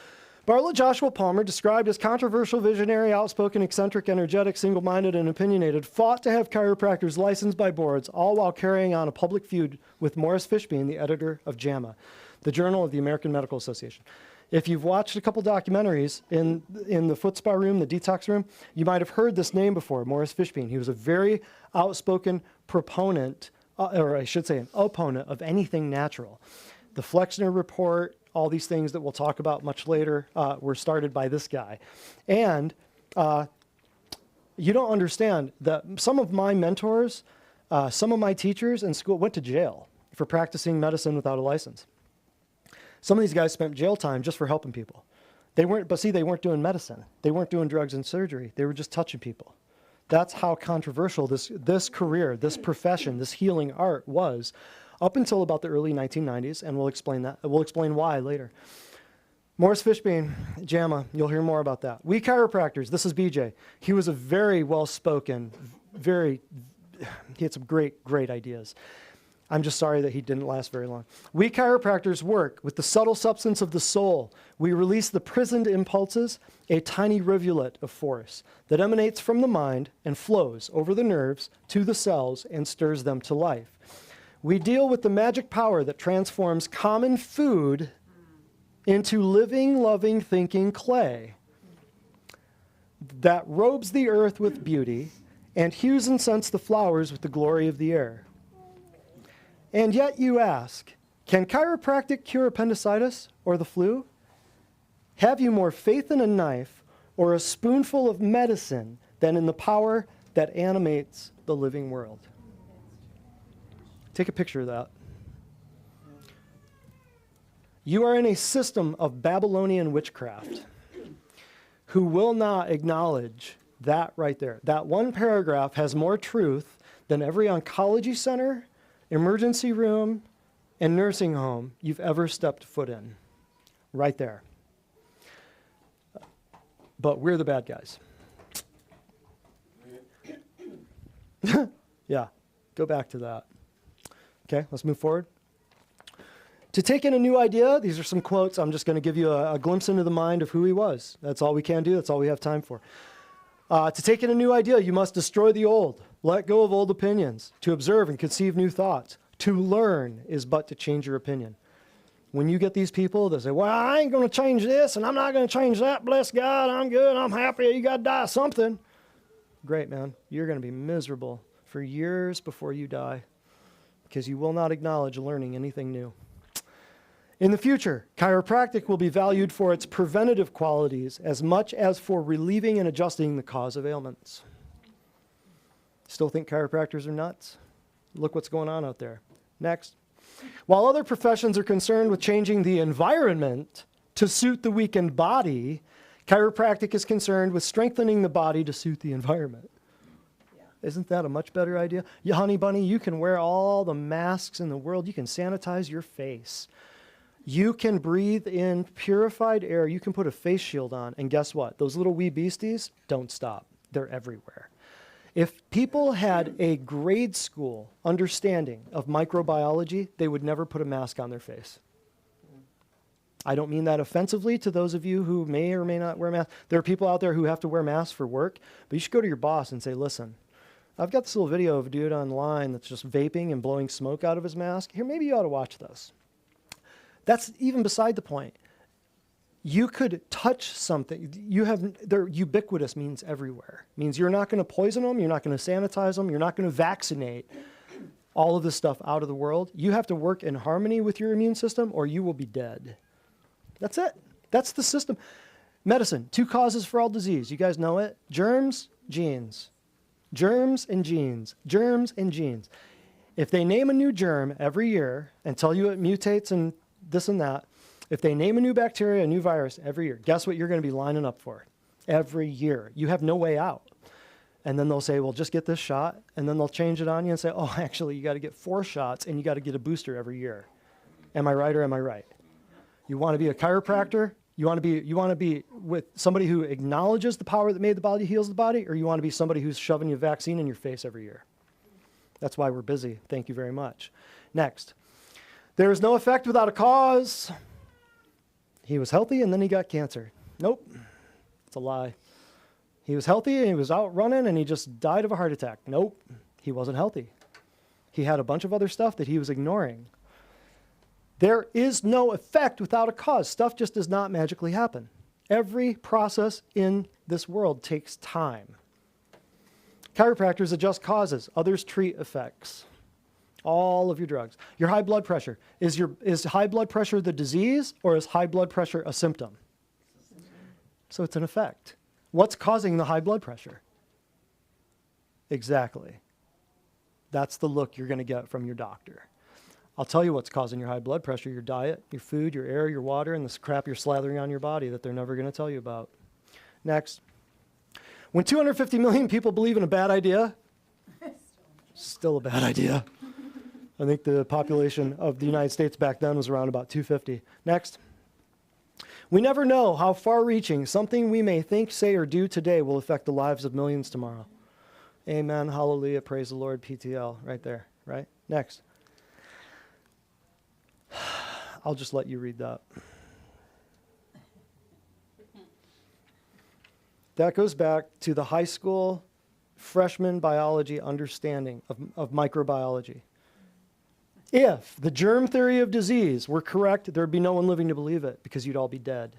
Bartlett Joshua Palmer, described as controversial, visionary, outspoken, eccentric, energetic, single-minded, and opinionated, fought to have chiropractors licensed by boards, all while carrying on a public feud with Morris Fishbein, the editor of JAMA, the Journal of the American Medical Association. If you've watched a couple documentaries in the foot spa room, the detox room, you might have heard this name before, Morris Fishbein. He was a very outspoken proponent, or I should say an opponent of anything natural. The Flexner Report, all these things that we'll talk about much later were started by this guy. And you don't understand that some of my mentors, some of my teachers in school went to jail for practicing medicine without a license. Some of these guys spent jail time just for helping people. They weren't doing medicine. They weren't doing drugs and surgery. They were just touching people. That's how controversial this career, this profession, this healing art was up until about the early 1990s, and we'll explain that. We'll explain why later. Morris Fishbein, JAMA, you'll hear more about that. We chiropractors, this is BJ. He was a very well-spoken, he had some great ideas. I'm just sorry that he didn't last very long. We chiropractors work with the subtle substance of the soul. We release the prisoned impulses, a tiny rivulet of force that emanates from the mind and flows over the nerves to the cells and stirs them to life. We deal with the magic power that transforms common food into living, loving, thinking clay that robes the earth with beauty and hues and scents the flowers with the glory of the air. And yet you ask, can chiropractic cure appendicitis or the flu? Have you more faith in a knife or a spoonful of medicine than in the power that animates the living world? Take a picture of that. You are in a system of Babylonian witchcraft. who will not acknowledge that right there. That one paragraph has more truth than every oncology center, emergency room, and nursing home you've ever stepped foot in. Right there. But we're the bad guys. Yeah, go back to that. Okay, let's move forward. To take in a new idea, these are some quotes. I'm just going to give you a glimpse into the mind of who he was. That's all we can do. That's all we have time for. To take in a new idea, you must destroy the old. Let go of old opinions. To observe and conceive new thoughts. To learn is but to change your opinion. When you get these people that say, well, I ain't going to change this, and I'm not going to change that. Bless God, I'm good, I'm happy, you got to die something. Great, man. You're going to be miserable for years before you die because you will not acknowledge learning anything new. In the future, chiropractic will be valued for its preventative qualities as much as for relieving and adjusting the cause of ailments. Still think chiropractors are nuts? Look what's going on out there. Next. While other professions are concerned with changing the environment to suit the weakened body, chiropractic is concerned with strengthening the body to suit the environment. Isn't that a much better idea? Yeah, honey bunny, you can wear all the masks in the world. You can sanitize your face. You can breathe in purified air. You can put a face shield on. And guess what? Those little wee beasties don't stop. They're everywhere. If people had a grade school understanding of microbiology, they would never put a mask on their face. I don't mean that offensively to those of you who may or may not wear masks. There are people out there who have to wear masks for work, but you should go to your boss and say, listen, I've got this little video of a dude online that's just vaping and blowing smoke out of his mask. Here, maybe you ought to watch this. That's even beside the point. You could touch something. They're ubiquitous means everywhere. Means you're not going to poison them. You're not going to sanitize them. You're not going to vaccinate all of this stuff out of the world. You have to work in harmony with your immune system or you will be dead. That's it. That's the system. Medicine, 2 causes for all disease. You guys know it. Germs, genes. Germs and genes. Germs and genes. If they name a new germ every year and tell you it mutates and this and that, if they name a new bacteria, a new virus every year, guess what you're going to be lining up for? Every year. You have no way out. And then they'll say, well, just get this shot. And then they'll change it on you and say, oh, actually, you got to get 4 shots and you got to get a booster every year. Am I right or am I right? You want to be a chiropractor? You want to be with somebody who acknowledges the power that made the body, heals the body, or you want to be somebody who's shoving you a vaccine in your face every year? That's why we're busy. Thank you very much. Next. There is no effect without a cause. He was healthy and then he got cancer. Nope. It's a lie. He was healthy and he was out running and he just died of a heart attack. Nope. He wasn't healthy. He had a bunch of other stuff that he was ignoring. There is no effect without a cause. Stuff just does not magically happen. Every process in this world takes time. Chiropractors adjust causes. Others treat effects. All of your drugs. Your high blood pressure. Is high blood pressure the disease or is high blood pressure a symptom? So it's an effect. What's causing the high blood pressure? Exactly. That's the look you're going to get from your doctor. I'll tell you what's causing your high blood pressure: your diet, your food, your air, your water, and this crap you're slathering on your body that they're never going to tell you about. Next. When 250 million people believe in a bad idea, still a bad idea. I think the population of the United States back then was around about 250. Next. We never know how far-reaching something we may think, say, or do today will affect the lives of millions tomorrow. Amen, hallelujah, praise the Lord, PTL, right there, right? Next. I'll just let you read that. That goes back to the high school freshman biology understanding of microbiology. If the germ theory of disease were correct, there'd be no one living to believe it because you'd all be dead.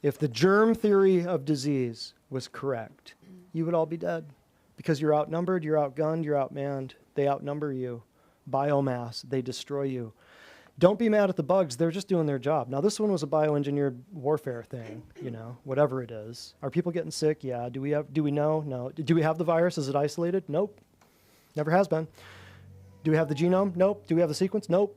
If the germ theory of disease was correct, you would all be dead because you're outnumbered, you're outgunned, you're outmanned. They outnumber you. Biomass, they destroy you. Don't be mad at the bugs. They're just doing their job. Now, this one was a bioengineered warfare thing, whatever it is. Are people getting sick? Yeah. Do we know? No. Do we have the virus? Is it isolated? Nope. Never has been. Do we have the genome? Nope. Do we have the sequence? Nope.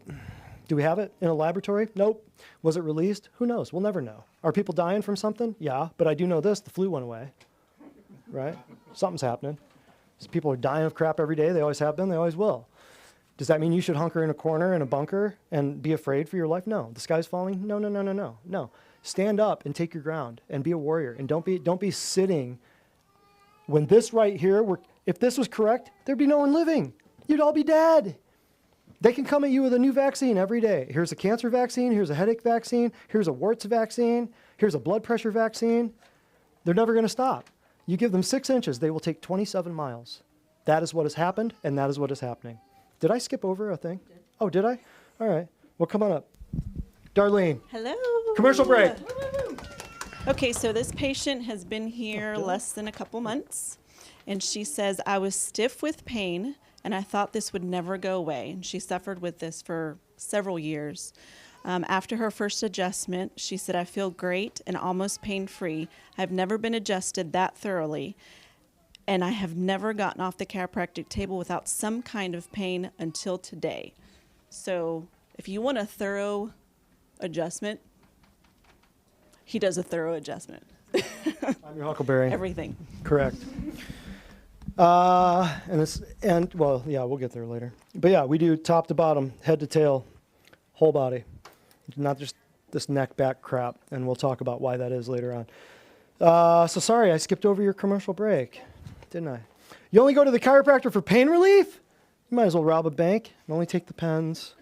Do we have it in a laboratory? Nope. Was it released? Who knows? We'll never know. Are people dying from something? Yeah, but I do know this, the flu went away, right? Something's happening. So people are dying of crap every day. They always have been. They always will. Does that mean you should hunker in a corner in a bunker and be afraid for your life? No. The sky's falling? No, no, no, no, no. No. Stand up and take your ground and be a warrior. And don't be sitting. When this right here, if this was correct, there'd be no one living. You'd all be dead. They can come at you with a new vaccine every day. Here's a cancer vaccine. Here's a headache vaccine. Here's a warts vaccine. Here's a blood pressure vaccine. They're never going to stop. You give them 6 inches, they will take 27 miles. That is what has happened, and that is what is happening. Did I skip over a thing? Oh, did I? All right. Well, come on up. Darlene. Hello. Commercial break. Okay, so this patient has been here less than a couple months, and she says, I was stiff with pain, and I thought this would never go away. And she suffered with this for several years. After her first adjustment, she said, I feel great and almost pain-free. I've never been adjusted that thoroughly, and I have never gotten off the chiropractic table without some kind of pain until today. So if you want a thorough adjustment, he does a thorough adjustment. I'm your Huckleberry. Everything. Correct. Well, yeah, we'll get there later. But yeah, we do top to bottom, head to tail, whole body, not just this neck back crap. And we'll talk about why that is later on. So sorry, I skipped over your commercial break, didn't I? You only go to the chiropractor for pain relief? You might as well rob a bank and only take the pens.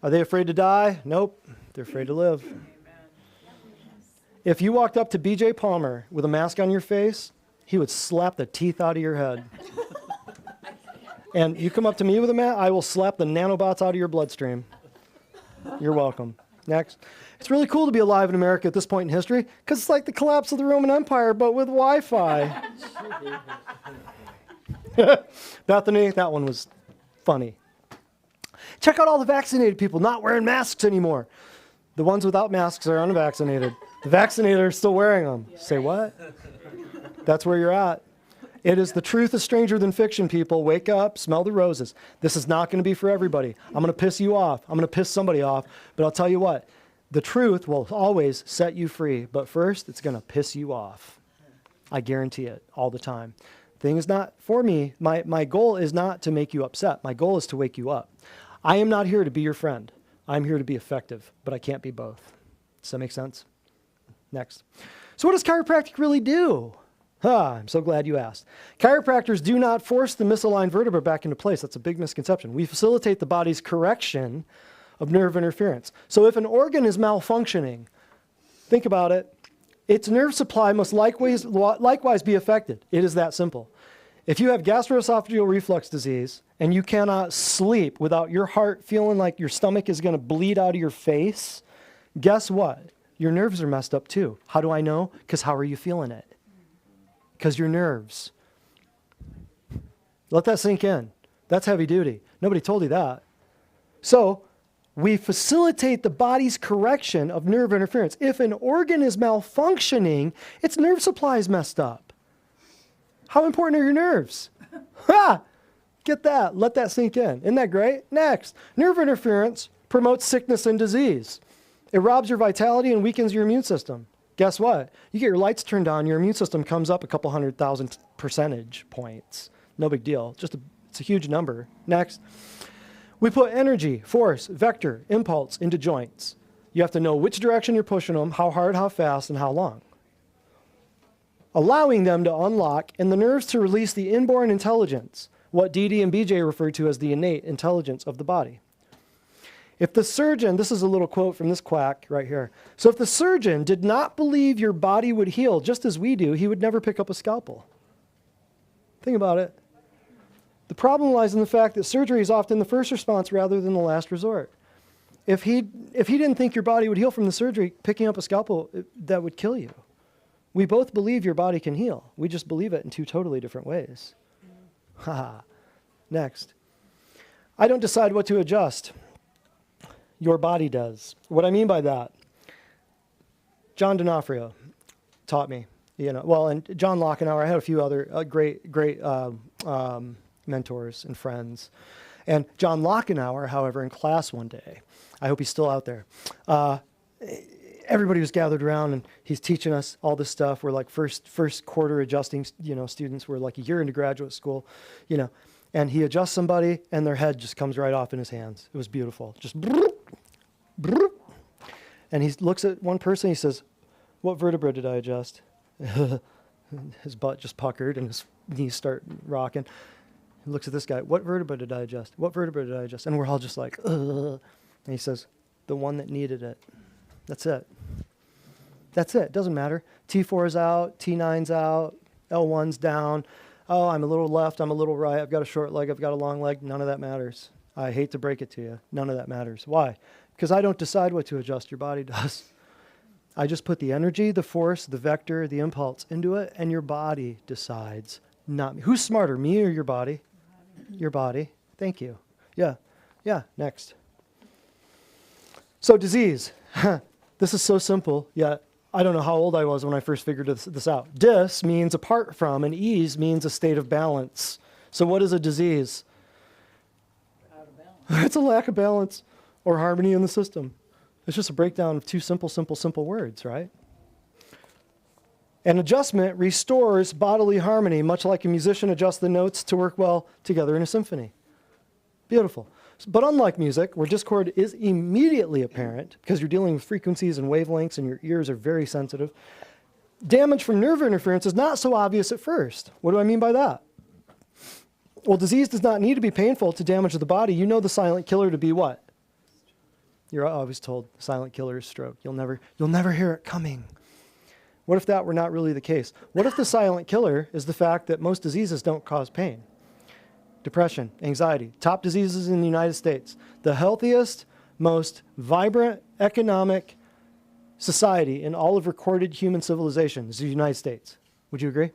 Are they afraid to die? Nope. They're afraid to live. If you walked up to BJ Palmer with a mask on your face, he would slap the teeth out of your head. And you come up to me with a mask, I will slap the nanobots out of your bloodstream. You're welcome. Next. It's really cool to be alive in America at this point in history because it's like the collapse of the Roman Empire, but with Wi-Fi. Bethany, that one was funny. Check out all the vaccinated people not wearing masks anymore. The ones without masks are unvaccinated. The vaccinated are still wearing them. Say what? That's where you're at. It is the truth is stranger than fiction, people. Wake up, smell the roses. This is not going to be for everybody. I'm going to piss you off. I'm going to piss somebody off. But I'll tell you what, the truth will always set you free. But first, it's going to piss you off. I guarantee it all the time. Thing is not for me. My goal is not to make you upset. My goal is to wake you up. I am not here to be your friend. I'm here to be effective, but I can't be both. Does that make sense? Next. So what does chiropractic really do? I'm so glad you asked. Chiropractors do not force the misaligned vertebra back into place. That's a big misconception. We facilitate the body's correction of nerve interference. So if an organ is malfunctioning, think about it, its nerve supply must likewise be affected. It is that simple. If you have gastroesophageal reflux disease and you cannot sleep without your heart feeling like your stomach is going to bleed out of your face, guess what? Your nerves are messed up too. How do I know? Because how are you feeling it? Because your nerves. Let that sink in. That's heavy duty. Nobody told you that. So we facilitate the body's correction of nerve interference. If an organ is malfunctioning, its nerve supply is messed up. How important are your nerves? Ha! Get that. Let that sink in. Isn't that great? Next. Nerve interference promotes sickness and disease. It robs your vitality and weakens your immune system. Guess what? You get your lights turned on, your immune system comes up a couple 100,000 percentage points. No big deal. It's a huge number. Next. We put energy, force, vector, impulse into joints. You have to know which direction you're pushing them, how hard, how fast, and how long. Allowing them to unlock and the nerves to release the inborn intelligence, what DD and BJ refer to as the innate intelligence of the body. If the surgeon, this is a little quote from this quack right here. So if the surgeon did not believe your body would heal just as we do, he would never pick up a scalpel. Think about it. The problem lies in the fact that surgery is often the first response rather than the last resort. If he didn't think your body would heal from the surgery, picking up a scalpel, that would kill you. We both believe your body can heal. We just believe it in two totally different ways. Haha. Next. I don't decide what to adjust. Your body does. What I mean by that, John D'Onofrio taught me, and John Lockenauer. I had a few other great mentors and friends. And John Lockenauer, however, in class one day, I hope he's still out there, everybody was gathered around and he's teaching us all this stuff. We're like first quarter adjusting, students. We're like a year into graduate school, and he adjusts somebody and their head just comes right off in his hands. It was beautiful. Just broop, broop. And he looks at one person, he says, "What vertebra did I adjust?" His butt just puckered and his knees start rocking. He looks at this guy, "What vertebra did I adjust? What vertebra did I adjust?" And we're all just like, ugh. And he says, "The one that needed it." That's it. That's it. Doesn't matter. T4 is out, T9's out, L1's down. Oh, I'm a little left, I'm a little right, I've got a short leg, I've got a long leg. None of that matters. I hate to break it to you. None of that matters. Why? Because I don't decide what to adjust. Your body does. I just put the energy, the force, the vector, the impulse into it, and your body decides, not me. Who's smarter, me or your body? Your body. Thank you. Yeah. Next. So disease. This is so simple, yet I don't know how old I was when I first figured this out. Dis means apart from, and ease means a state of balance. So what is a disease? Out of balance. It's a lack of balance or harmony in the system. It's just a breakdown of two simple words, right? An adjustment restores bodily harmony, much like a musician adjusts the notes to work well together in a symphony. Beautiful. But unlike music, where discord is immediately apparent, because you're dealing with frequencies and wavelengths and your ears are very sensitive, damage from nerve interference is not so obvious at first. What do I mean by that? Well, disease does not need to be painful to damage the body. You know the silent killer to be what? You're always told the silent killer is stroke. You'll never hear it coming. What if that were not really the case? What if the silent killer is the fact that most diseases don't cause pain? Depression, anxiety, top diseases in the United States. The healthiest, most vibrant economic society in all of recorded human civilization is the United States. Would you agree?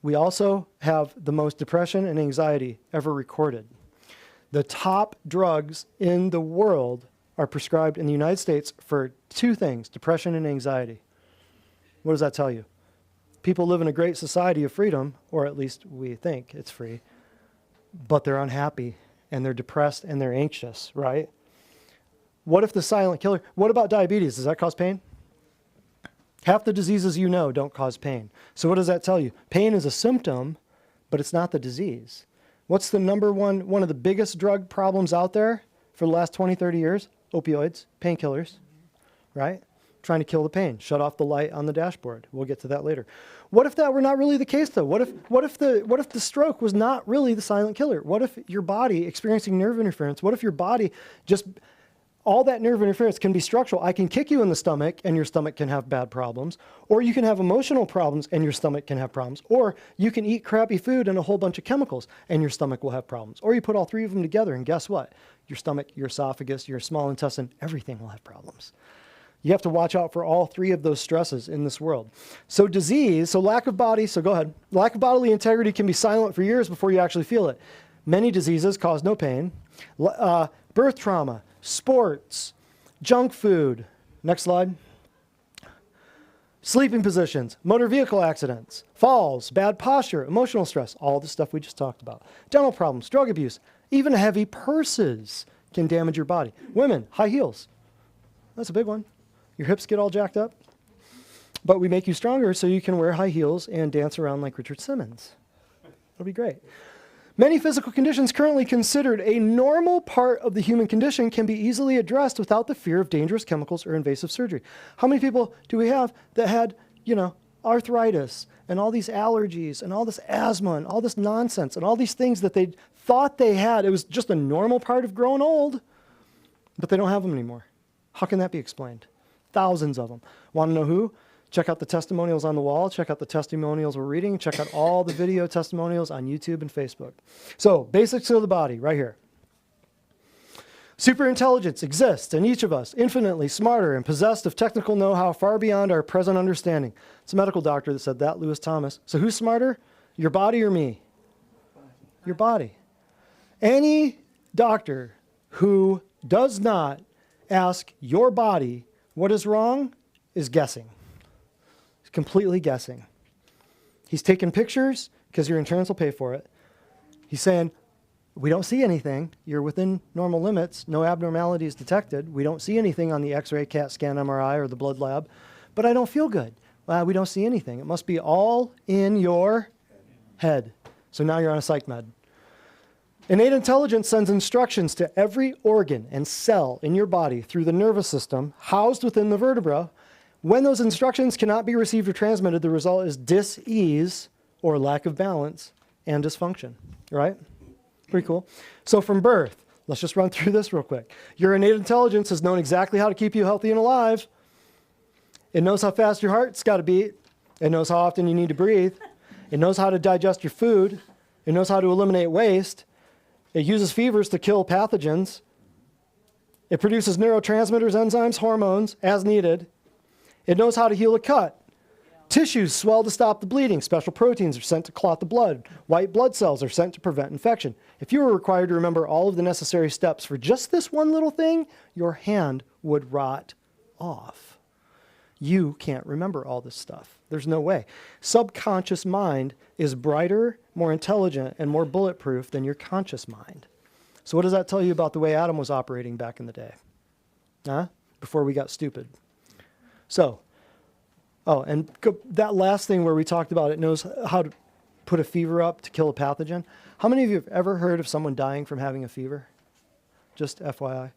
We also have the most depression and anxiety ever recorded. The top drugs in the world are prescribed in the United States for two things, depression and anxiety. What does that tell you? People live in a great society of freedom, or at least we think it's free, but they're unhappy and they're depressed and they're anxious, right? What if the silent killer, what about diabetes? Does that cause pain? Half the diseases you know don't cause pain. So what does that tell you? Pain is a symptom, but it's not the disease. What's the number one of the biggest drug problems out there for the last 20, 30 years? Opioids, painkillers, right? Trying to kill the pain, shut off the light on the dashboard. We'll get to that later. What if that were not really the case though? What if the stroke was not really the silent killer? What if your body experiencing nerve interference? What if your body just, all that nerve interference can be structural. I can kick you in the stomach and your stomach can have bad problems, or you can have emotional problems and your stomach can have problems, or you can eat crappy food and a whole bunch of chemicals and your stomach will have problems, or you put all three of them together and guess what? Your stomach, your esophagus, your small intestine, everything will have problems. You have to watch out for all three of those stresses in this world. So disease, so lack of body, so go ahead. Lack of bodily integrity can be silent for years before you actually feel it. Many diseases cause no pain. Birth trauma, sports, junk food. Next slide. Sleeping positions, motor vehicle accidents, falls, bad posture, emotional stress, all the stuff we just talked about. Dental problems, drug abuse, even heavy purses can damage your body. Women, high heels. That's a big one. Your hips get all jacked up, but we make you stronger so you can wear high heels and dance around like Richard Simmons. It'll be great. Many physical conditions currently considered a normal part of the human condition can be easily addressed without the fear of dangerous chemicals or invasive surgery. How many people do we have that had, arthritis and all these allergies and all this asthma and all this nonsense and all these things that they thought they had? It was just a normal part of growing old, but they don't have them anymore. How can that be explained? Thousands of them. Want to know who? Check out the testimonials on the wall. Check out the testimonials we're reading. Check out all the video testimonials on YouTube and Facebook. So, basics of the body, right here. Superintelligence exists in each of us, infinitely smarter and possessed of technical know-how far beyond our present understanding. It's a medical doctor that said that, Lewis Thomas. So who's smarter? Your body or me? Your body. Any doctor who does not ask your body what is wrong is guessing. He's completely guessing. He's taking pictures because your insurance will pay for it. He's saying, we don't see anything. You're within normal limits. No abnormalities detected. We don't see anything on the X-ray, CAT scan, MRI, or the blood lab. But I don't feel good. We don't see anything. It must be all in your head. So now you're on a psych med. Innate intelligence sends instructions to every organ and cell in your body through the nervous system housed within the vertebra. When those instructions cannot be received or transmitted, the result is dis-ease or lack of balance and dysfunction, right? Pretty cool. So from birth, let's just run through this real quick. Your innate intelligence has known exactly how to keep you healthy and alive. It knows how fast your heart's got to beat. It knows how often you need to breathe. It knows how to digest your food. It knows how to eliminate waste. It uses fevers to kill pathogens. It produces neurotransmitters, enzymes, hormones as needed. It knows how to heal a cut. Tissues swell to stop the bleeding. Special proteins are sent to clot the blood. White blood cells are sent to prevent infection. If you were required to remember all of the necessary steps for just this one little thing, your hand would rot off. You can't remember all this stuff. There's no way. Subconscious mind is brighter, more intelligent, and more bulletproof than your conscious mind. So what does that tell you about the way Adam was operating back in the day? Before we got stupid. So, that last thing where we talked about it knows how to put a fever up to kill a pathogen. How many of you have ever heard of someone dying from having a fever? Just FYI.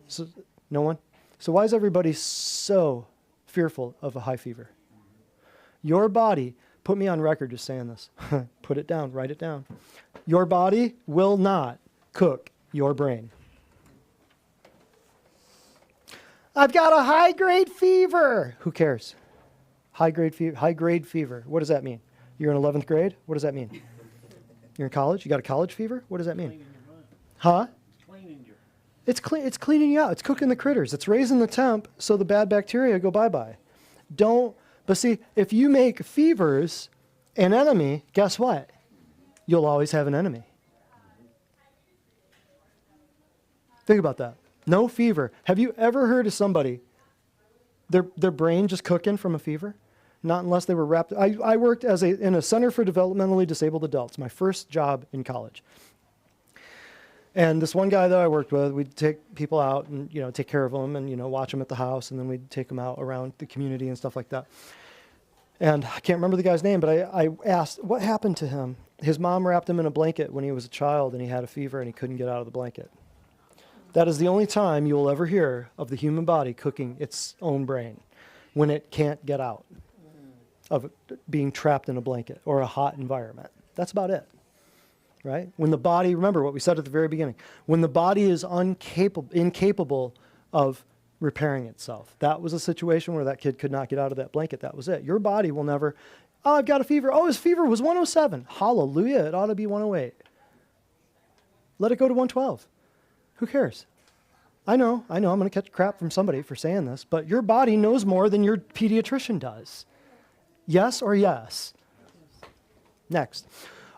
So, no one? So why is everybody so fearful of a high fever? Your body, put me on record just saying this. Put it down, write it down. Your body will not cook your brain. I've got a high-grade fever. Who cares? High-grade fever. What does that mean? You're in 11th grade? What does that mean? You're in college? You got a college fever? What does that mean? Huh? It's cleaning you out. It's cooking the critters. It's raising the temp so the bad bacteria go bye-bye. But see, if you make fevers an enemy, guess what? You'll always have an enemy. Think about that. No fever. Have you ever heard of somebody, their brain just cooking from a fever? Not unless they were wrapped. I worked in a center for developmentally disabled adults, my first job in college. And this one guy that I worked with, we'd take people out and, take care of them and, watch them at the house, and then we'd take them out around the community and stuff like that. And I can't remember the guy's name, but I asked, what happened to him? His mom wrapped him in a blanket when he was a child, and he had a fever, and he couldn't get out of the blanket. That is the only time you will ever hear of the human body cooking its own brain, when it can't get out of being trapped in a blanket or a hot environment. That's about it. Right? When the body, remember what we said at the very beginning, when the body is incapable of repairing itself. That was a situation where that kid could not get out of that blanket. That was it. Your body will never, I've got a fever. His fever was 107. Hallelujah, it ought to be 108. Let it go to 112. Who cares? I know, I'm going to catch crap from somebody for saying this, but your body knows more than your pediatrician does. Yes or yes? Next.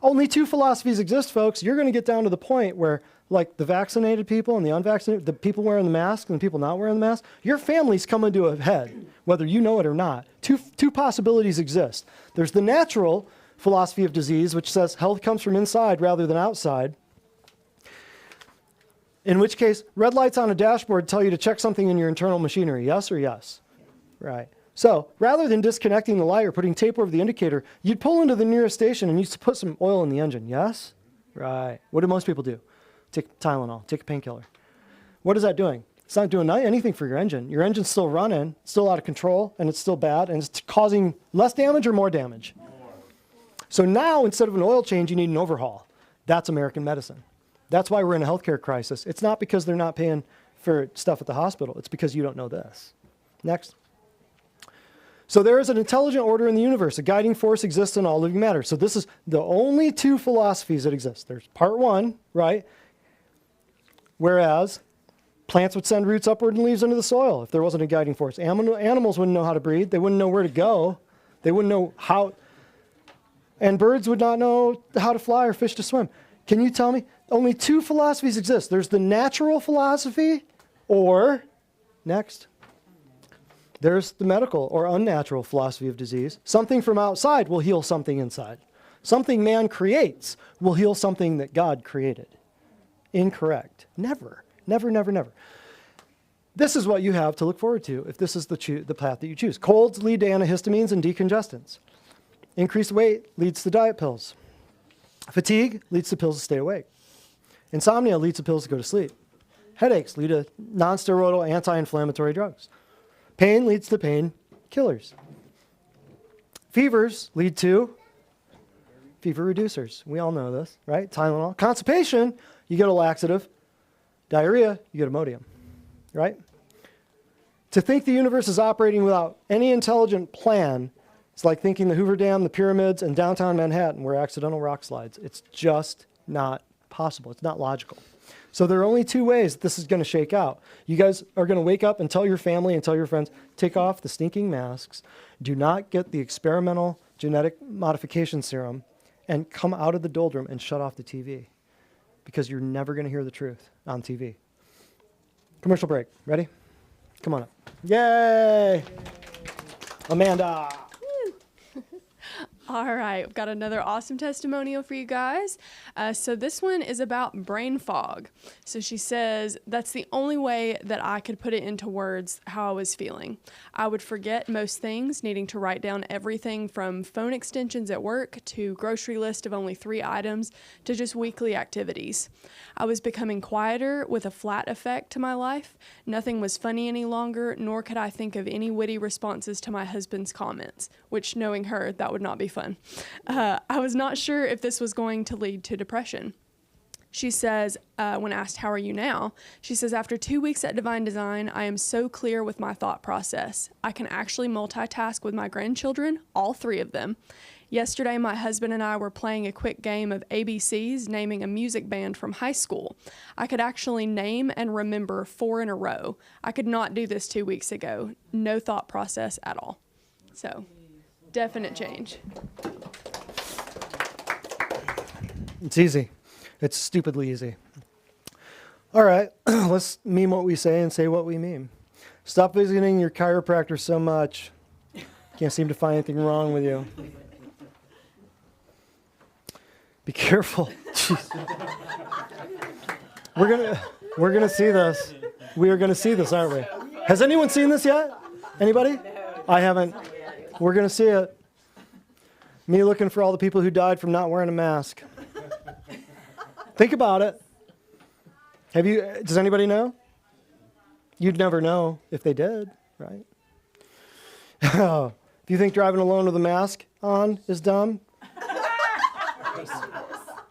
Only two philosophies exist, folks. You're going to get down to the point where, like the vaccinated people and the unvaccinated, the people wearing the mask and the people not wearing the mask, your family's coming to a head, whether you know it or not. Two possibilities exist. There's the natural philosophy of disease, which says health comes from inside rather than outside. In which case, red lights on a dashboard tell you to check something in your internal machinery. Yes or yes? Right. So rather than disconnecting the light or putting tape over the indicator, you'd pull into the nearest station and you'd put some oil in the engine. Yes? Right. What do most people do? Take Tylenol, take a painkiller. What is that doing? It's not doing anything for your engine. Your engine's still running, still out of control, and it's still bad, and it's causing less damage or more damage. So now, instead of an oil change, you need an overhaul. That's American medicine. That's why we're in a healthcare crisis. It's not because they're not paying for stuff at the hospital. It's because you don't know this. Next. So there is an intelligent order in the universe. A guiding force exists in all living matter. So this is the only two philosophies that exist. There's part one, right? Whereas plants would send roots upward and leaves into the soil if there wasn't a guiding force. Animals wouldn't know how to breathe. They wouldn't know where to go. They wouldn't know how. And birds would not know how to fly or fish to swim. Can you tell me? Only two philosophies exist. There's the natural philosophy, or, next, there's the medical or unnatural philosophy of disease. Something from outside will heal something inside. Something man creates will heal something that God created. Incorrect. Never, never, never, never. This is what you have to look forward to if this is the path that you choose. Colds lead to antihistamines and decongestants. Increased weight leads to diet pills. Fatigue leads to pills to stay awake. Insomnia leads to pills to go to sleep. Headaches lead to non-steroidal anti-inflammatory drugs. Pain leads to pain killers. Fevers lead to fever reducers. We all know this, right? Tylenol. Constipation, you get a laxative. Diarrhea, you get Imodium, right? To think the universe is operating without any intelligent plan, it's like thinking the Hoover Dam, the pyramids, and downtown Manhattan were accidental rock slides. It's just not possible. It's not logical. So there are only two ways that this is going to shake out. You guys are going to wake up and tell your family and tell your friends, take off the stinking masks, do not get the experimental genetic modification serum, and come out of the doldrum and shut off the TV. Because you're never going to hear the truth on TV. Commercial break. Ready? Come on up. Yay! Amanda. All right, we've got another awesome testimonial for you guys. So this one is about brain fog. So she says, that's the only way that I could put it into words how I was feeling. I would forget most things, needing to write down everything from phone extensions at work to grocery list of only 3 items to just weekly activities. I was becoming quieter with a flat effect to my life. Nothing was funny any longer, nor could I think of any witty responses to my husband's comments, which knowing her, that would not be fun. I was not sure if this was going to lead to depression. She says, when asked, how are you now? She says, after 2 weeks at Divine Design, I am so clear with my thought process. I can actually multitask with my grandchildren, all 3 of them. Yesterday, my husband and I were playing a quick game of ABCs, naming a music band from high school. I could actually name and remember 4 in a row. I could not do this 2 weeks ago. No thought process at all. So, definite change. It's easy. It's stupidly easy. All right, let's mean what we say and say what we mean. Stop visiting your chiropractor so much. Can't seem to find anything wrong with you. Be careful. We're gonna see this. We are gonna see this, aren't we? Has anyone seen this yet? Anybody? I haven't. We're gonna see it. Me looking for all the people who died from not wearing a mask. Think about it. Does anybody know? You'd never know if they did, right? If you think driving alone with a mask on is dumb,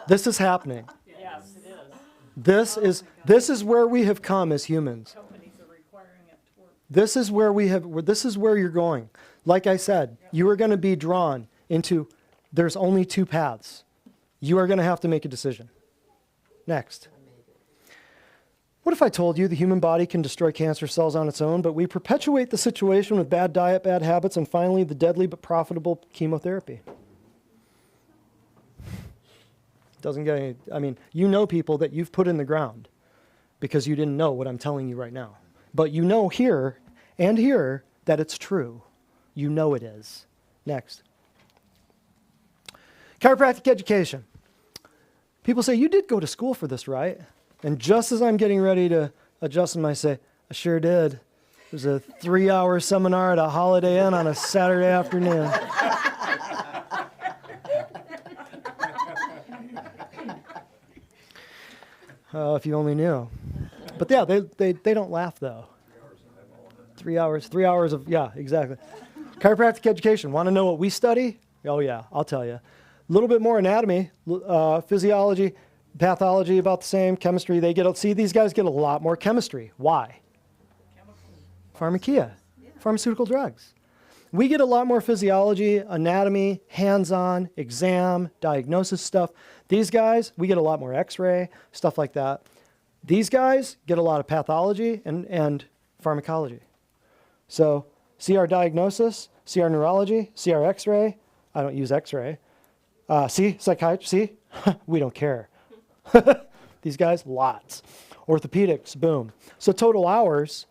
this is happening. Yes, it is. This is where we have come as humans. Companies are requiring it to work. This is where you're going. Like I said, you are going to be drawn into, there's only 2 paths. You are going to have to make a decision. Next. What if I told you the human body can destroy cancer cells on its own, but we perpetuate the situation with bad diet, bad habits, and finally the deadly but profitable chemotherapy? Doesn't get any, you know people that you've put in the ground because you didn't know what I'm telling you right now. But you know here and here that it's true. You know it is. Next. Chiropractic education. People say, you did go to school for this, right? And just as I'm getting ready to adjust them, I say, I sure did. It was a 3-hour seminar at a Holiday Inn on a Saturday afternoon. If you only knew. But yeah, they don't laugh though. 3 hours of, yeah, exactly. Chiropractic education. Want to know what we study? Oh yeah, I'll tell you. A little bit more anatomy, physiology, pathology about the same, chemistry. These guys get a lot more chemistry. Why? Pharmakia, pharmaceutical drugs. We get a lot more physiology, anatomy, hands-on, exam, diagnosis stuff. These guys, we get a lot more x-ray, stuff like that. These guys get a lot of pathology and pharmacology. So see our diagnosis, see our neurology, see our x-ray. I don't use x-ray. See psychiatry, see? We don't care. These guys, lots. Orthopedics, boom. So total hours,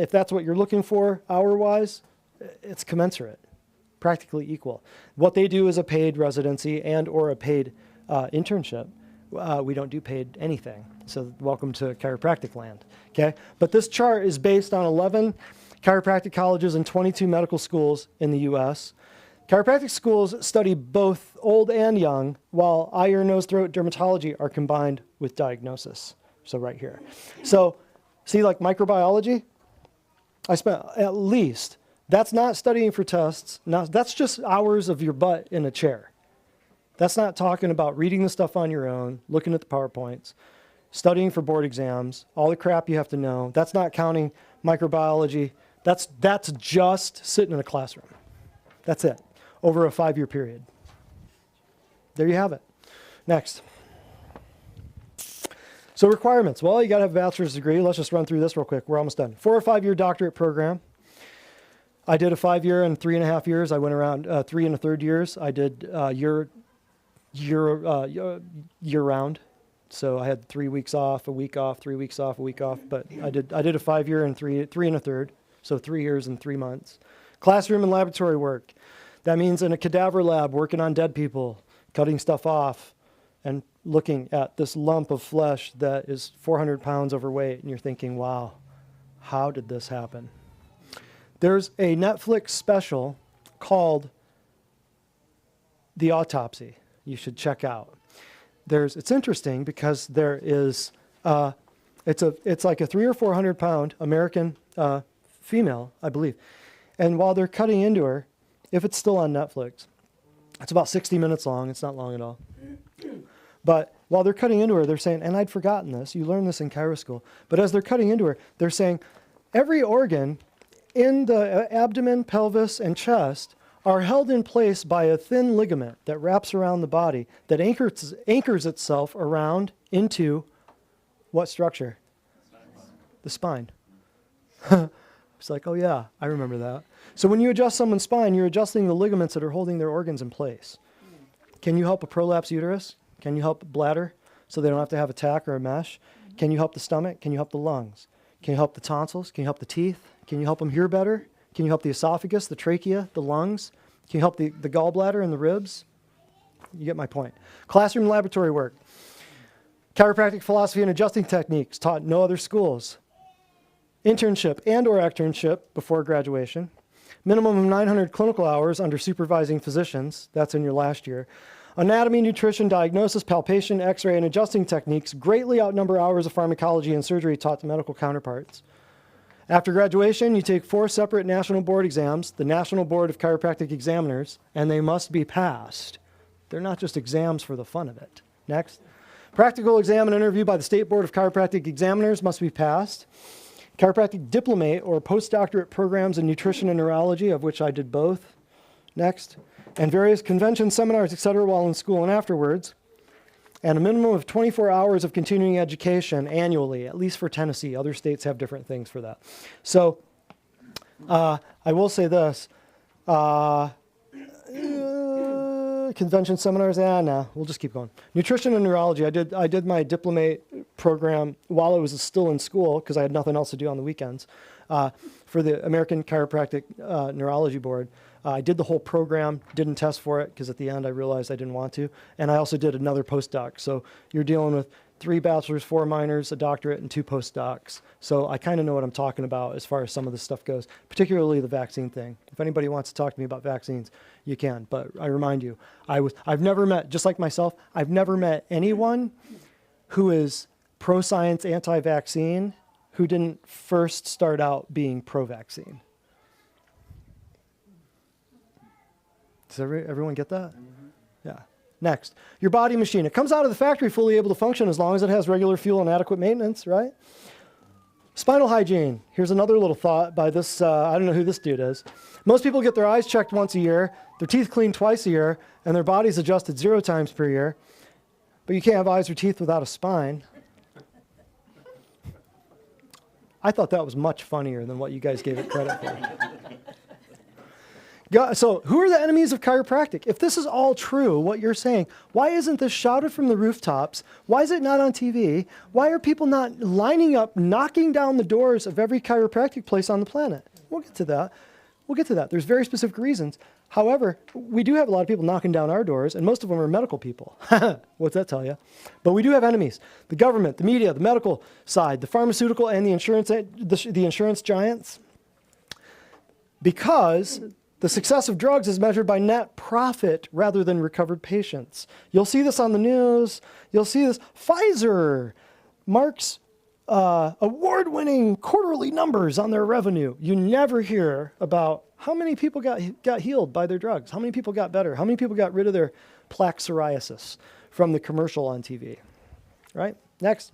if that's what you're looking for hour-wise, it's commensurate. practically equal. What they do is a paid residency and or a paid internship. We don't do paid anything. So welcome to chiropractic land, okay? But this chart is based on 11 chiropractic colleges and 22 medical schools in the US. Chiropractic schools study both old and young, while eye, ear, nose, throat, dermatology are combined with diagnosis. So right here. So see, like microbiology, I spent at least, that's not studying for tests. That's just hours of your butt in a chair. That's not talking about reading the stuff on your own, looking at the PowerPoints, studying for board exams, all the crap you have to know. That's not counting microbiology. That's just sitting in a classroom. That's it, over a 5-year period. There you have it. Next. So requirements. Well, you got to have a bachelor's degree. Let's just run through this real quick. We're almost done. 4 or 5-year doctorate program. I did a 5-year and 3.5 years. I went around 3 and a third years. I did year-round. So I had 3 weeks off, a week off, 3 weeks off, a week off. But I did a 5-year and 3 and a third. So 3 years and 3 months. Classroom and laboratory work. That means in a cadaver lab, working on dead people, cutting stuff off, and looking at this lump of flesh that is 400 pounds overweight, and you're thinking, wow, how did this happen? There's a Netflix special called The Autopsy you should check out. It's interesting because there is, it's like a 300 or 400 pound American female, I believe. And while they're cutting into her, if it's still on Netflix, it's about 60 minutes long. It's not long at all. But while they're cutting into her, they're saying, and I'd forgotten this, you learned this in chiro school, but as they're cutting into her, they're saying every organ in the abdomen, pelvis, and chest are held in place by a thin ligament that wraps around the body that anchors itself around into what structure? The spine. It's like, oh yeah, I remember that. So when you adjust someone's spine, you're adjusting the ligaments that are holding their organs in place. Can you help a prolapsed uterus? Can you help bladder so they don't have to have a tack or a mesh? Can you help the stomach? Can you help the lungs? Can you help the tonsils? Can you help the teeth? Can you help them hear better? Can you help the esophagus, the trachea, the lungs? Can you help the gallbladder and the ribs? You get my point. Classroom laboratory work. Chiropractic philosophy and adjusting techniques taught in no other schools. Internship and or externship before graduation. Minimum of 900 clinical hours under supervising physicians. That's in your last year. Anatomy, nutrition, diagnosis, palpation, x-ray, and adjusting techniques greatly outnumber hours of pharmacology and surgery taught to medical counterparts. After graduation, you take 4 separate national board exams, the National Board of Chiropractic Examiners, and they must be passed. They're not just exams for the fun of it. Next. Practical exam and interview by the State Board of Chiropractic Examiners must be passed. Chiropractic diplomate or postdoctorate programs in nutrition and neurology, of which I did both. Next. And various conventions, seminars, etc. while in school and afterwards. And a minimum of 24 hours of continuing education annually, at least for Tennessee. Other states have different things for that. So I will say this. Convention seminars, no, we'll just keep going. Nutrition and neurology, I did my diplomate program while I was still in school because I had nothing else to do on the weekends for the American Chiropractic Neurology Board. I did the whole program, didn't test for it because at the end I realized I didn't want to. And I also did another postdoc. So you're dealing with 3 bachelors, 4 minors, a doctorate, and 2 postdocs. So I kind of know what I'm talking about as far as some of this stuff goes, particularly the vaccine thing. If anybody wants to talk to me about vaccines, you can. But I remind you, I've never met, just like myself, I've never met anyone who is pro-science, anti-vaccine, who didn't first start out being pro-vaccine. Does everyone get that? Mm-hmm. Yeah. Next, your body machine. It comes out of the factory fully able to function as long as it has regular fuel and adequate maintenance, right? Spinal hygiene. Here's another little thought by this, I don't know who this dude is. Most people get their eyes checked once a year, their teeth cleaned twice a year, and their bodies adjusted 0 times per year. But you can't have eyes or teeth without a spine. I thought that was much funnier than what you guys gave it credit for. So who are the enemies of chiropractic? If this is all true, what you're saying, why isn't this shouted from the rooftops? Why is it not on TV? Why are people not lining up, knocking down the doors of every chiropractic place on the planet? We'll get to that. We'll get to that. There's very specific reasons. However, we do have a lot of people knocking down our doors, and most of them are medical people. What's that tell you? But we do have enemies. The government, the media, the medical side, the pharmaceutical, and the insurance giants. Because the success of drugs is measured by net profit rather than recovered patients. You'll see this on the news. You'll see this. Pfizer marks award-winning quarterly numbers on their revenue. You never hear about how many people got healed by their drugs, how many people got better, how many people got rid of their plaque psoriasis from the commercial on TV. Right? Next.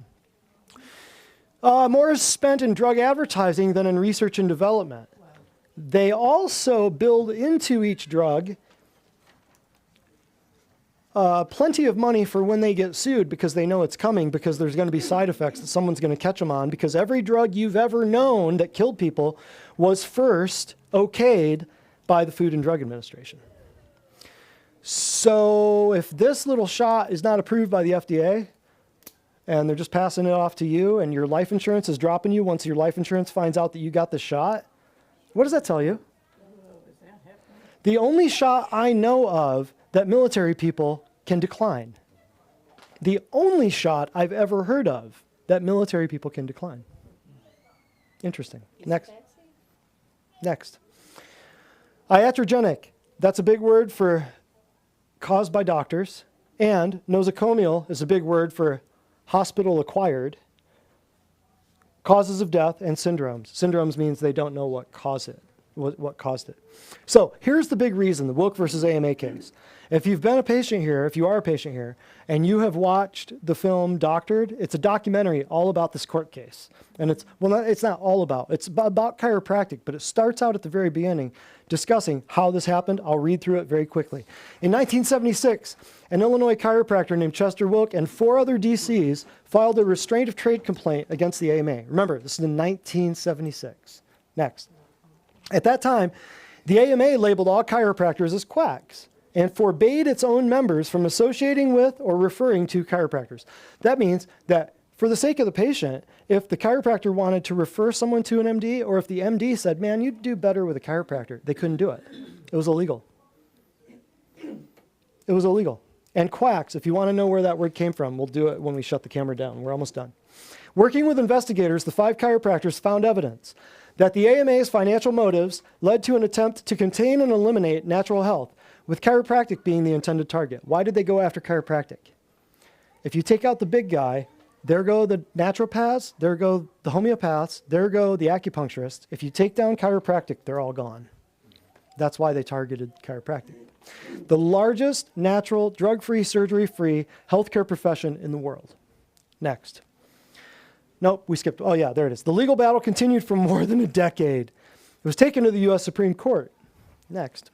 More is spent in drug advertising than in research and development. They also build into each drug plenty of money for when they get sued because they know it's coming, because there's going to be side effects that someone's going to catch them on, because every drug you've ever known that killed people was first okayed by the Food and Drug Administration. So if this little shot is not approved by the FDA and they're just passing it off to you and your life insurance is dropping you once your life insurance finds out that you got the shot, what does that tell you? The only shot I know of that military people can decline. The only shot I've ever heard of that military people can decline. Interesting. Next. Iatrogenic. That's a big word for caused by doctors. And nosocomial is a big word for hospital acquired. Causes of death and syndromes. Syndromes means they don't know what caused it. So here's the big reason, the Wilk versus AMA case. If you've been a patient here, if you are a patient here, and you have watched the film Doctored, it's a documentary all about this court case. And it's not all about. It's about chiropractic, but it starts out at the very beginning discussing how this happened. I'll read through it very quickly. In 1976, an Illinois chiropractor named Chester Wilk and 4 other DCs filed a restraint of trade complaint against the AMA. Remember, this is in 1976. Next. At that time, the AMA labeled all chiropractors as quacks and forbade its own members from associating with or referring to chiropractors. That means that for the sake of the patient, if the chiropractor wanted to refer someone to an MD, or if the MD said, man, you'd do better with a chiropractor, they couldn't do it. It was illegal. It was illegal. And quacks, if you want to know where that word came from, we'll do it when we shut the camera down. We're almost done. Working with investigators, the 5 chiropractors found evidence that the AMA's financial motives led to an attempt to contain and eliminate natural health, with chiropractic being the intended target. Why did they go after chiropractic? If you take out the big guy, there go the naturopaths, there go the homeopaths, there go the acupuncturists. If you take down chiropractic, they're all gone. That's why they targeted chiropractic. The largest natural, drug-free, surgery-free healthcare profession in the world. Next. Nope, we skipped. Oh, yeah, there it is. The legal battle continued for more than a decade. It was taken to the U.S. Supreme Court. Next.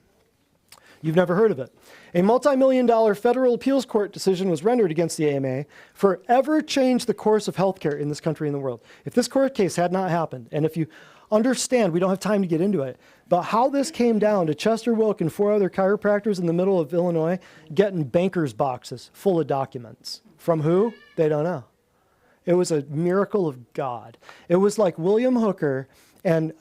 You've never heard of it. A multi-million-dollar federal appeals court decision was rendered against the AMA forever changed the course of healthcare in this country and the world. If this court case had not happened, and if you understand, we don't have time to get into it, but how this came down to Chester Wilk and 4 other chiropractors in the middle of Illinois getting banker's boxes full of documents. From who? They don't know. It was a miracle of God. It was like William Hooker and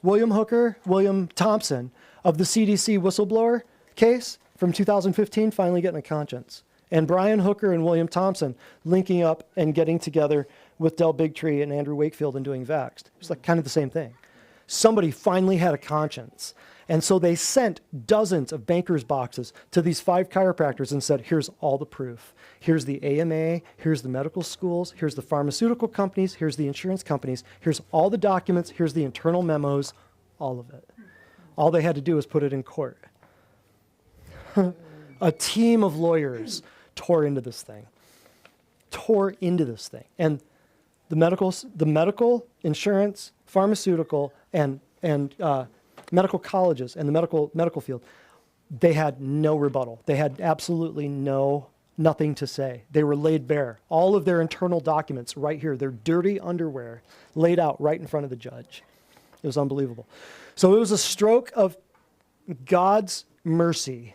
William Thompson of the CDC whistleblower case from 2015 finally getting a conscience. And Brian Hooker and William Thompson linking up and getting together with Del Bigtree and Andrew Wakefield and doing Vaxxed. It's like kind of the same thing. Somebody finally had a conscience. And so they sent dozens of bankers' boxes to these 5 chiropractors and said, here's all the proof. Here's the AMA, here's the medical schools, here's the pharmaceutical companies, here's the insurance companies, here's all the documents, here's the internal memos, all of it. All they had to do was put it in court. A team of lawyers tore into this thing. And the medical, insurance, pharmaceutical, and medical colleges and the medical field, they had no rebuttal. They had absolutely nothing to say. They were laid bare. All of their internal documents right here, their dirty underwear laid out right in front of the judge. It was unbelievable. So it was a stroke of God's mercy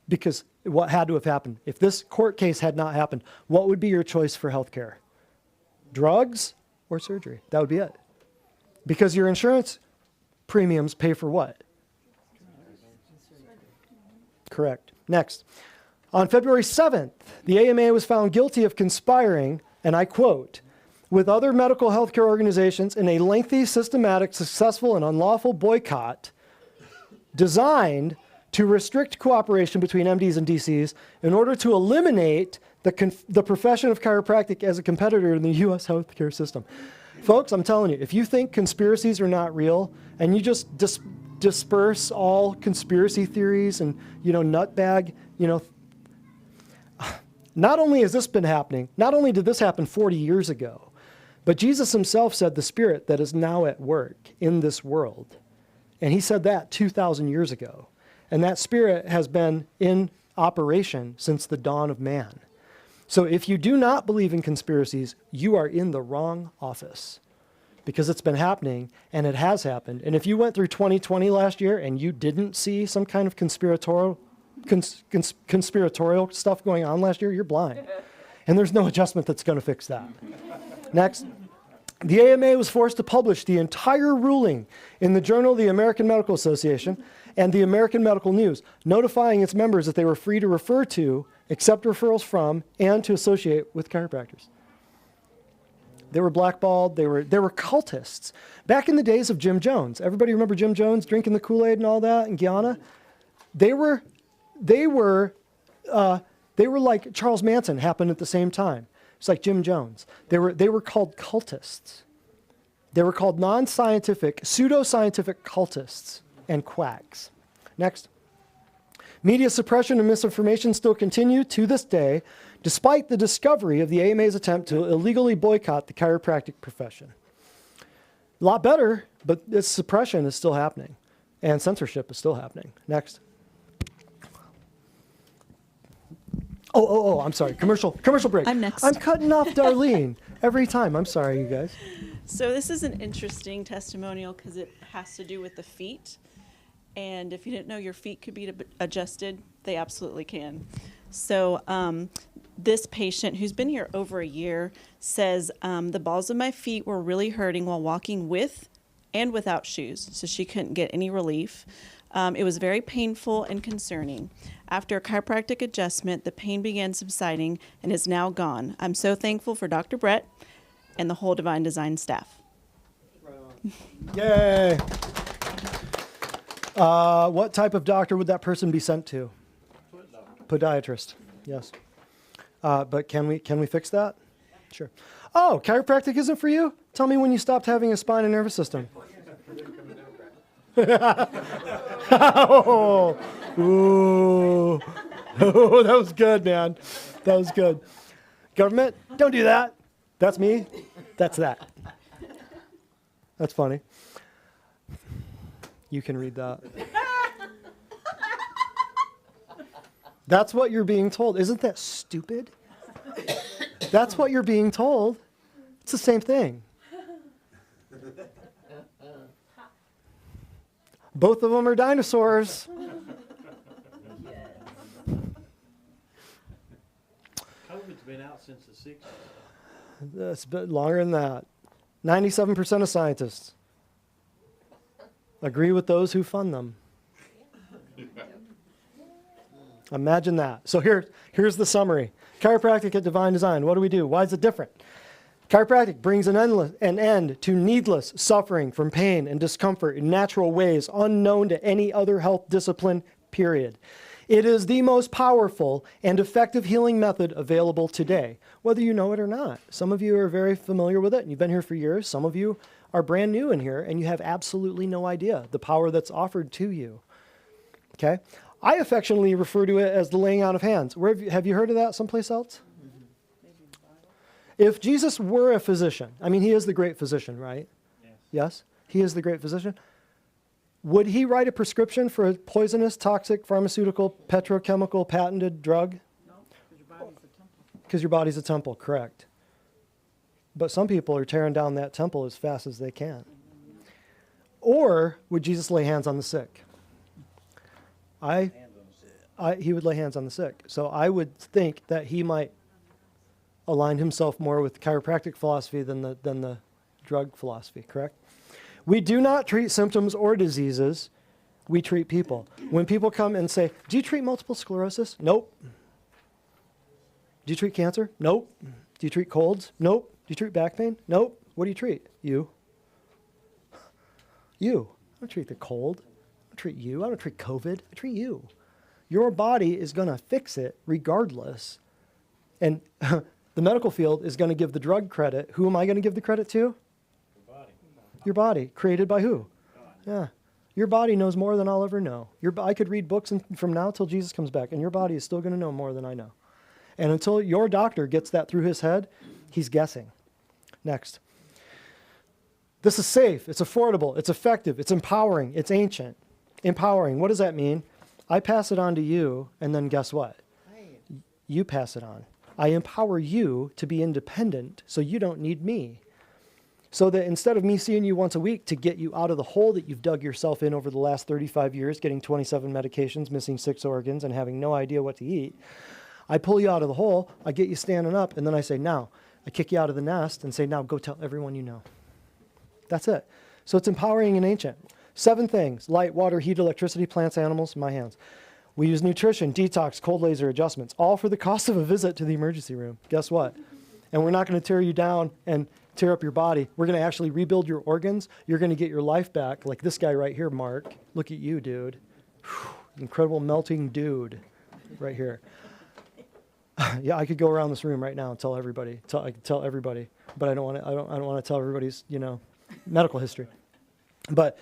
because what had to have happened. If this court case had not happened, what would be your choice for healthcare? Drugs or surgery? That would be it. Because your insurance premiums pay for what? Correct. Next. On February 7th, the AMA was found guilty of conspiring, and I quote, with other medical healthcare organizations in a lengthy, systematic, successful, and unlawful boycott designed to restrict cooperation between MDs and DCs in order to eliminate the profession of chiropractic as a competitor in the U.S. healthcare system. Folks, I'm telling you, if you think conspiracies are not real and you just disperse all conspiracy theories and, nutbag, not only has this been happening, not only did this happen 40 years ago, but Jesus himself said the Spirit that is now at work in this world. And he said that 2,000 years ago. And that Spirit has been in operation since the dawn of man. So if you do not believe in conspiracies, you are in the wrong office, because it's been happening, and it has happened. And if you went through 2020 last year and you didn't see some kind of conspiratorial stuff going on last year, you're blind. And there's no adjustment that's going to fix that. Next. The AMA was forced to publish the entire ruling in the Journal of the American Medical Association and the American Medical News, notifying its members that they were free to refer to, accept referrals from, and to associate with chiropractors. They were blackballed. They were cultists. Back in the days of Jim Jones, everybody remember Jim Jones drinking the Kool-Aid and all that in Guyana? They were like Charles Manson happened at the same time. It's like Jim Jones. They were called cultists. They were called non-scientific, pseudo-scientific cultists and quacks. Next. Media suppression and misinformation still continue to this day, despite the discovery of the AMA's attempt to illegally boycott the chiropractic profession. A lot better, but this suppression is still happening, and censorship is still happening. Next. Oh, I'm sorry. Commercial break. I'm next. I'm cutting off Darlene every time. I'm sorry, you guys. So this is an interesting testimonial because it has to do with the feet. And if you didn't know your feet could be adjusted, they absolutely can. So this patient, who's been here over a year, says the balls of my feet were really hurting while walking with and without shoes. So she couldn't get any relief. It was very painful and concerning. After a chiropractic adjustment, the pain began subsiding and is now gone. I'm so thankful for Dr. Brett and the whole Divine Design staff. Yay! What type of doctor would that person be sent to? Podiatrist. Yes. But can we fix that? Sure. Oh, chiropractic isn't for you? Tell me when you stopped having a spine and nervous system. Oh, ooh. Oh, that was good, man. That was good. Government, don't do that. That's me. That's that. That's funny. You can read that. That's what you're being told. Isn't that stupid? That's what you're being told. It's the same thing. Both of them are dinosaurs. COVID's been out since the 60s. It's a bit longer than that. 97% of scientists agree with those who fund them. Imagine that. So here's the summary. Chiropractic at Divine Design. What do we do? Why is it different? Chiropractic brings an end to needless suffering from pain and discomfort in natural ways unknown to any other health discipline, period. It is the most powerful and effective healing method available today, whether you know it or not. Some of you are very familiar with it, and you've been here for years. Some of you are brand new in here, and you have absolutely no idea the power that's offered to you. Okay? I affectionately refer to it as the laying out of hands. Have you heard of that someplace else? If Jesus were a physician, I mean, he is the great physician, right? Yes? He is the great physician. Would he write a prescription for a poisonous, toxic, pharmaceutical, petrochemical, patented drug? No, because your body's a temple. Because your body's a temple, correct. But some people are tearing down that temple as fast as they can. Or would Jesus lay hands on the sick? He would lay hands on the sick. So I would think that he might align himself more with chiropractic philosophy than the drug philosophy, correct? We do not treat symptoms or diseases. We treat people. When people come and say, do you treat multiple sclerosis? Nope. Do you treat cancer? Nope. Do you treat colds? Nope. Do you treat back pain? Nope. What do you treat? You. You. I don't treat the cold. I don't treat you. I don't treat COVID. I treat you. Your body is going to fix it regardless. And the medical field is going to give the drug credit. Who am I going to give the credit to? Your body. Your body. Created by who? God. Yeah. Your body knows more than I'll ever know. I could read books from now till Jesus comes back, and your body is still going to know more than I know. And until your doctor gets that through his head, he's guessing. Next. This is safe. It's affordable. It's effective. It's empowering. It's ancient. Empowering. What does that mean? I pass it on to you, and then guess what? You pass it on. I empower you to be independent so you don't need me. So that instead of me seeing you once a week to get you out of the hole that you've dug yourself in over the last 35 years, getting 27 medications, missing 6 organs, and having no idea what to eat, I pull you out of the hole, I get you standing up, and then I say, now, I kick you out of the nest and say, now go tell everyone you know. That's it. So it's empowering and ancient. 7 things: light, water, heat, electricity, plants, animals, my hands. We use nutrition, detox, cold laser adjustments, all for the cost of a visit to the emergency room. Guess what? And we're not going to tear you down and tear up your body. We're going to actually rebuild your organs. You're going to get your life back, like this guy right here, Mark. Look at you, dude. Whew, incredible melting dude right here. Yeah, I could go around this room right now and tell everybody. I could tell everybody, but I don't want to. I don't want to tell everybody's medical history. But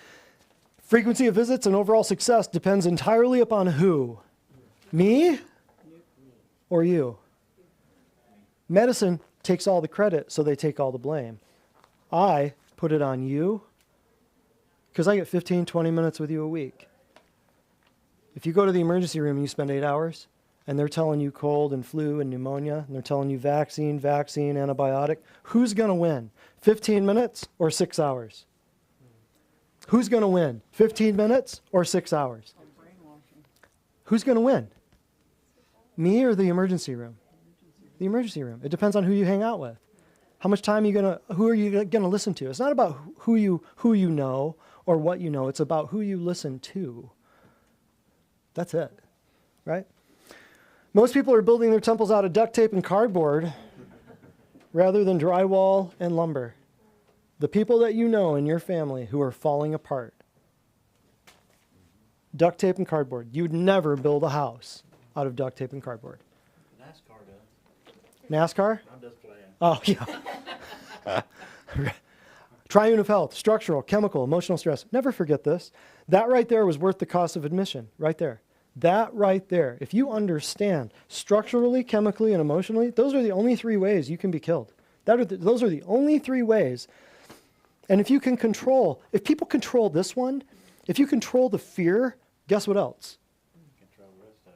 frequency of visits and overall success depends entirely upon who? Me or you? Medicine takes all the credit, so they take all the blame. I put it on you because I get 15, 20 minutes with you a week. If you go to the emergency room and you spend 8 hours, and they're telling you cold and flu and pneumonia, and they're telling you vaccine, antibiotic, who's going to win? 15 minutes or 6 hours? Who's going to win? 15 minutes or 6 hours? Who's going to win? Me or the emergency room? The emergency room. It depends on who you hang out with. How much time who are you going to listen to? It's not about who you know or what you know. It's about who you listen to. That's it, right? Most people are building their temples out of duct tape and cardboard rather than drywall and lumber. The people that you know in your family who are falling apart. Duct tape and cardboard. You'd never build a house out of duct tape and cardboard. NASCAR does. NASCAR? I'm just playing. Oh, yeah. Triune of health, structural, chemical, emotional stress. Never forget this. That right there was worth the cost of admission, right there. That right there. If you understand structurally, chemically, and emotionally, those are the only 3 ways you can be killed. Those are the only 3 ways. And if people control this one, if you control the fear, guess what else?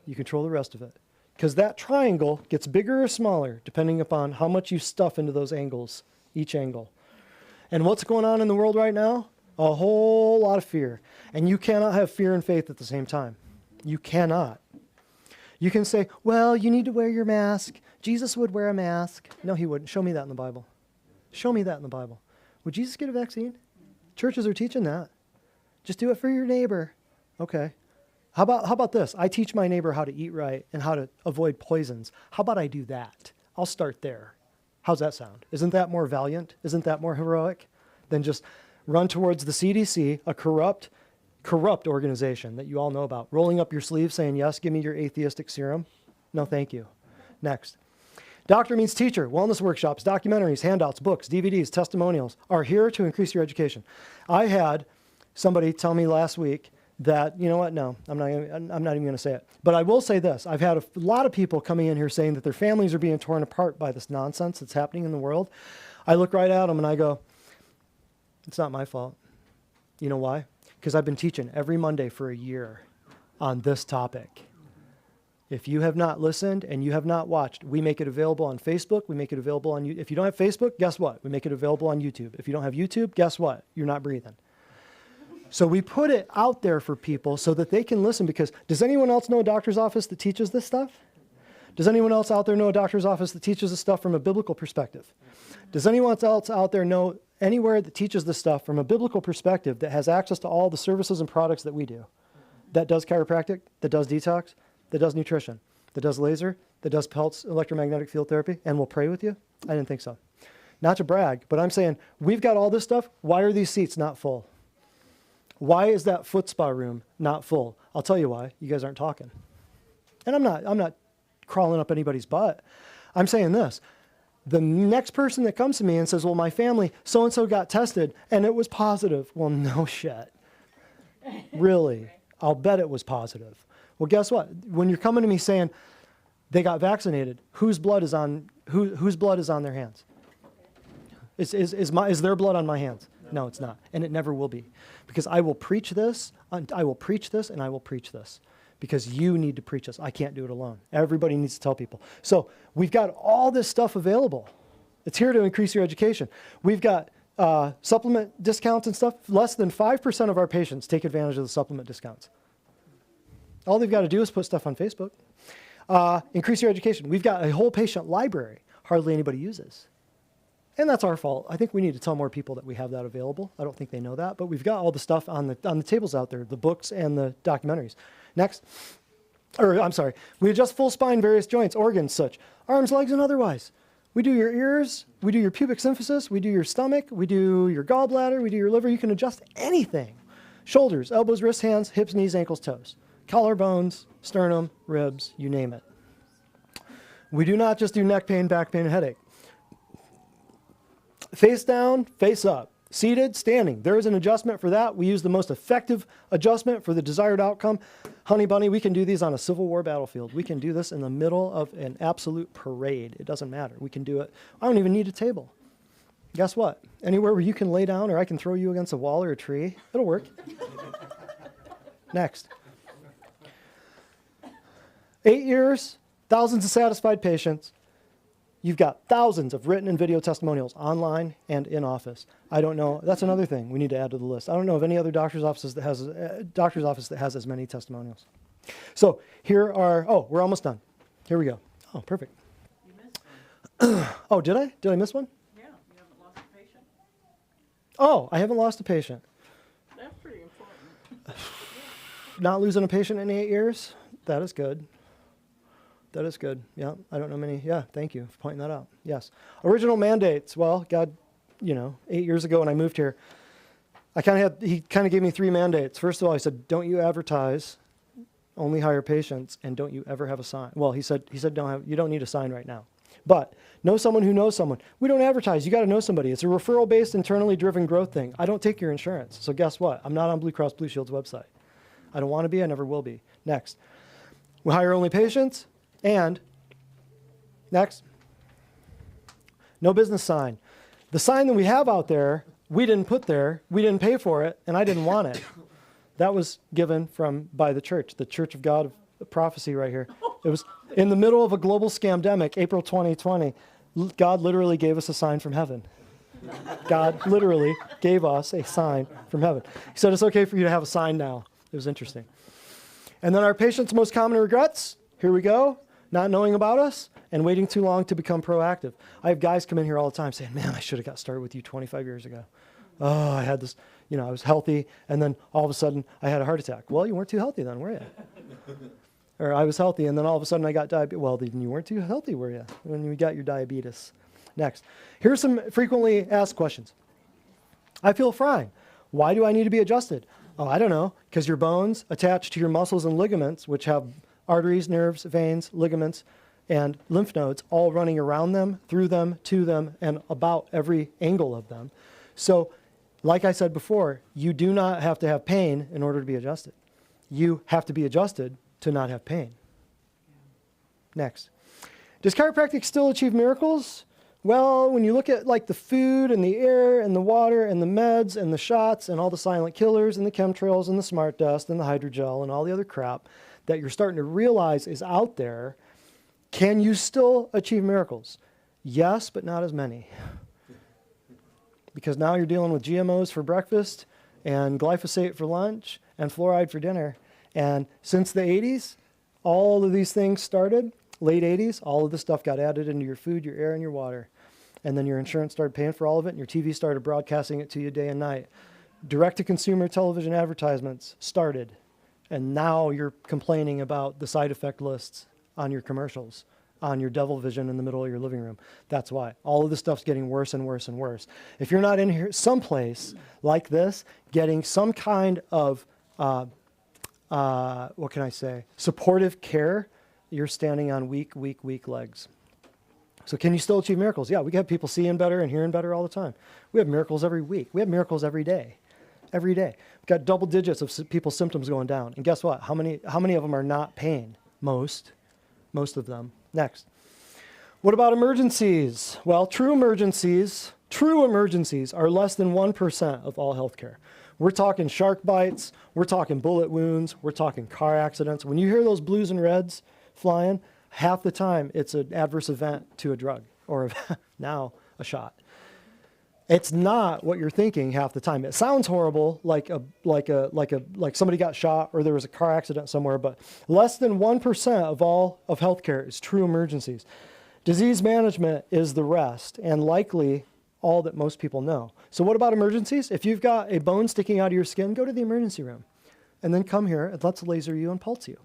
You control the rest of it. Because that triangle gets bigger or smaller depending upon how much you stuff into those angles, each angle. And what's going on in the world right now? A whole lot of fear. And you cannot have fear and faith at the same time. You cannot. You can say, well, you need to wear your mask. Jesus would wear a mask. No, he wouldn't. Show me that in the Bible. Show me that in the Bible. Would Jesus get a vaccine? Churches are teaching that. Just do it for your neighbor. Okay. How about this? I teach my neighbor how to eat right and how to avoid poisons. How about I do that? I'll start there. How's that sound? Isn't that more valiant? Isn't that more heroic than just run towards the CDC, a corrupt organization that you all know about, rolling up your sleeve saying, yes, give me your atheistic serum? No, thank you. Next. Doctor means teacher. Wellness workshops, documentaries, handouts, books, DVDs, testimonials are here to increase your education. I had somebody tell me last week that, you know what, no, I'm not even going to say it. But I will say this. I've had a lot of people coming in here saying that their families are being torn apart by this nonsense that's happening in the world. I look right at them and I go, it's not my fault. You know why? Because I've been teaching every Monday for a year on this topic. If you have not listened and you have not watched, we make it available on Facebook. We make it available on YouTube. If you don't have Facebook, guess what? We make it available on YouTube. If you don't have YouTube, guess what? You're not breathing. So we put it out there for people so that they can listen, because does anyone else know a doctor's office that teaches this stuff? Does anyone else out there know a doctor's office that teaches this stuff from a biblical perspective? Does anyone else out there know anywhere that teaches this stuff from a biblical perspective that has access to all the services and products that we do, that does chiropractic, that does detox, that does nutrition, that does laser, that does pulse electromagnetic field therapy, and will pray with you? I didn't think so. Not to brag, but I'm saying we've got all this stuff. Why are these seats not full? Why is that foot spa room not full? I'll tell you why. You guys aren't talking. And I'm not crawling up anybody's butt. I'm saying this. The next person that comes to me and says, well, my family, so-and-so got tested and it was positive. Well, no shit. Really? I'll bet it was positive. Well, guess what? When you're coming to me saying they got vaccinated, whose blood is on their hands? Is their blood on my hands? No, it's not. And it never will be. Because I will preach this, and I will preach this, and I will preach this. Because you need to preach this. I can't do it alone. Everybody needs to tell people. So we've got all this stuff available. It's here to increase your education. We've got supplement discounts and stuff. Less than 5% of our patients take advantage of the supplement discounts. All they've got to do is put stuff on Facebook. Increase your education. We've got a whole patient library. Hardly anybody uses. And that's our fault. I think we need to tell more people that we have that available. I don't think they know that, but we've got all the stuff on the tables out there, the books and the documentaries. Next. We adjust full spine, various joints, organs, such, arms, legs, and otherwise. We do your ears, we do your pubic symphysis, we do your stomach, we do your gallbladder, we do your liver. You can adjust anything. Shoulders, elbows, wrists, hands, hips, knees, ankles, toes. Collarbones, sternum, ribs, you name it. We do not just do neck pain, back pain, and headache. Face down, face up. Seated, standing. There is an adjustment for that. We use the most effective adjustment for the desired outcome. Honey bunny, we can do these on a Civil War battlefield. We can do this in the middle of an absolute parade. It doesn't matter. We can do it. I don't even need a table. Guess what? Anywhere where you can lay down or I can throw you against a wall or a tree, it'll work. Next. 8 years, thousands of satisfied patients. You've got thousands of written and video testimonials online and in office. I don't know. That's another thing we need to add to the list. I don't know of any other doctor's office that has as many testimonials. So here are, we're almost done. Here we go. Oh, perfect. You missed one. Oh, did I? Did I miss one? Yeah, you haven't lost a patient. Oh, I haven't lost a patient. That's pretty important. Not losing a patient in 8 years? That is good. That is good. Yeah, I don't know many. Yeah, thank you for pointing that out. Yes. Original mandates. Well, God, 8 years ago when I moved here, he kind of gave me 3 mandates. First of all, he said, don't you advertise, only hire patients, and don't you ever have a sign. Well, he said you don't need a sign right now. But know someone who knows someone. We don't advertise. You got to know somebody. It's a referral-based, internally driven growth thing. I don't take your insurance. So guess what? I'm not on Blue Cross Blue Shield's website. I don't want to be. I never will be. Next. We hire only patients. And next, no business sign. The sign that we have out there, we didn't put there, we didn't pay for it, and I didn't want it. That was given by the Church of God of Prophecy right here. It was in the middle of a global scamdemic, April 2020. God literally gave us a sign from heaven. God literally gave us a sign from heaven. He said, it's okay for you to have a sign now. It was interesting. And then our patients' most common regrets, here we go. Not knowing about us and waiting too long to become proactive. I have guys come in here all the time saying, man, I should have got started with you 25 years ago. Oh, I had this, I was healthy, and then all of a sudden I had a heart attack. Well, you weren't too healthy then, were you? Or I was healthy, and then all of a sudden I got diabetes. Well, then you weren't too healthy, were you, when you got your diabetes? Next. Here's some frequently asked questions. I feel fine. Why do I need to be adjusted? Oh, I don't know, because your bones attached to your muscles and ligaments, which have arteries, nerves, veins, ligaments, and lymph nodes all running around them, through them, to them, and about every angle of them. So, like I said before, you do not have to have pain in order to be adjusted. You have to be adjusted to not have pain. Next. Does chiropractic still achieve miracles? Well, when you look at like the food and the air and the water and the meds and the shots and all the silent killers and the chemtrails and the smart dust and the hydrogel and all the other crap that you're starting to realize is out there, can you still achieve miracles? Yes, but not as many. Because now you're dealing with GMOs for breakfast and glyphosate for lunch and fluoride for dinner. And since the 80s, all of these things started, late 80s, all of this stuff got added into your food, your air, and your water. And then your insurance started paying for all of it, and your TV started broadcasting it to you day and night. Direct-to-consumer television advertisements started, and now you're complaining about the side effect lists on your commercials, on your devil vision in the middle of your living room. That's why. All of this stuff's getting worse and worse and worse. If you're not in here someplace like this, getting some kind of, what can I say, supportive care, you're standing on weak legs. So can you still achieve miracles? Yeah, we have people seeing better and hearing better all the time. We have miracles every week. We have miracles every day. Every day. We've got double digits of people's symptoms going down. And guess what? How many of them are not pain? Most of them. Next. What about emergencies? Well, true emergencies are less than 1% of all healthcare. We're talking shark bites. We're talking bullet wounds. We're talking car accidents. When you hear those blues and reds flying, half the time it's an adverse event to a drug or now a shot. It's not what you're thinking half the time. It sounds horrible, like somebody got shot or there was a car accident somewhere, but less than 1% of all of healthcare is true emergencies. Disease management is the rest, and likely all that most people know. So what about emergencies? If you've got a bone sticking out of your skin, go to the emergency room, and then come here and let's laser you and pulse you.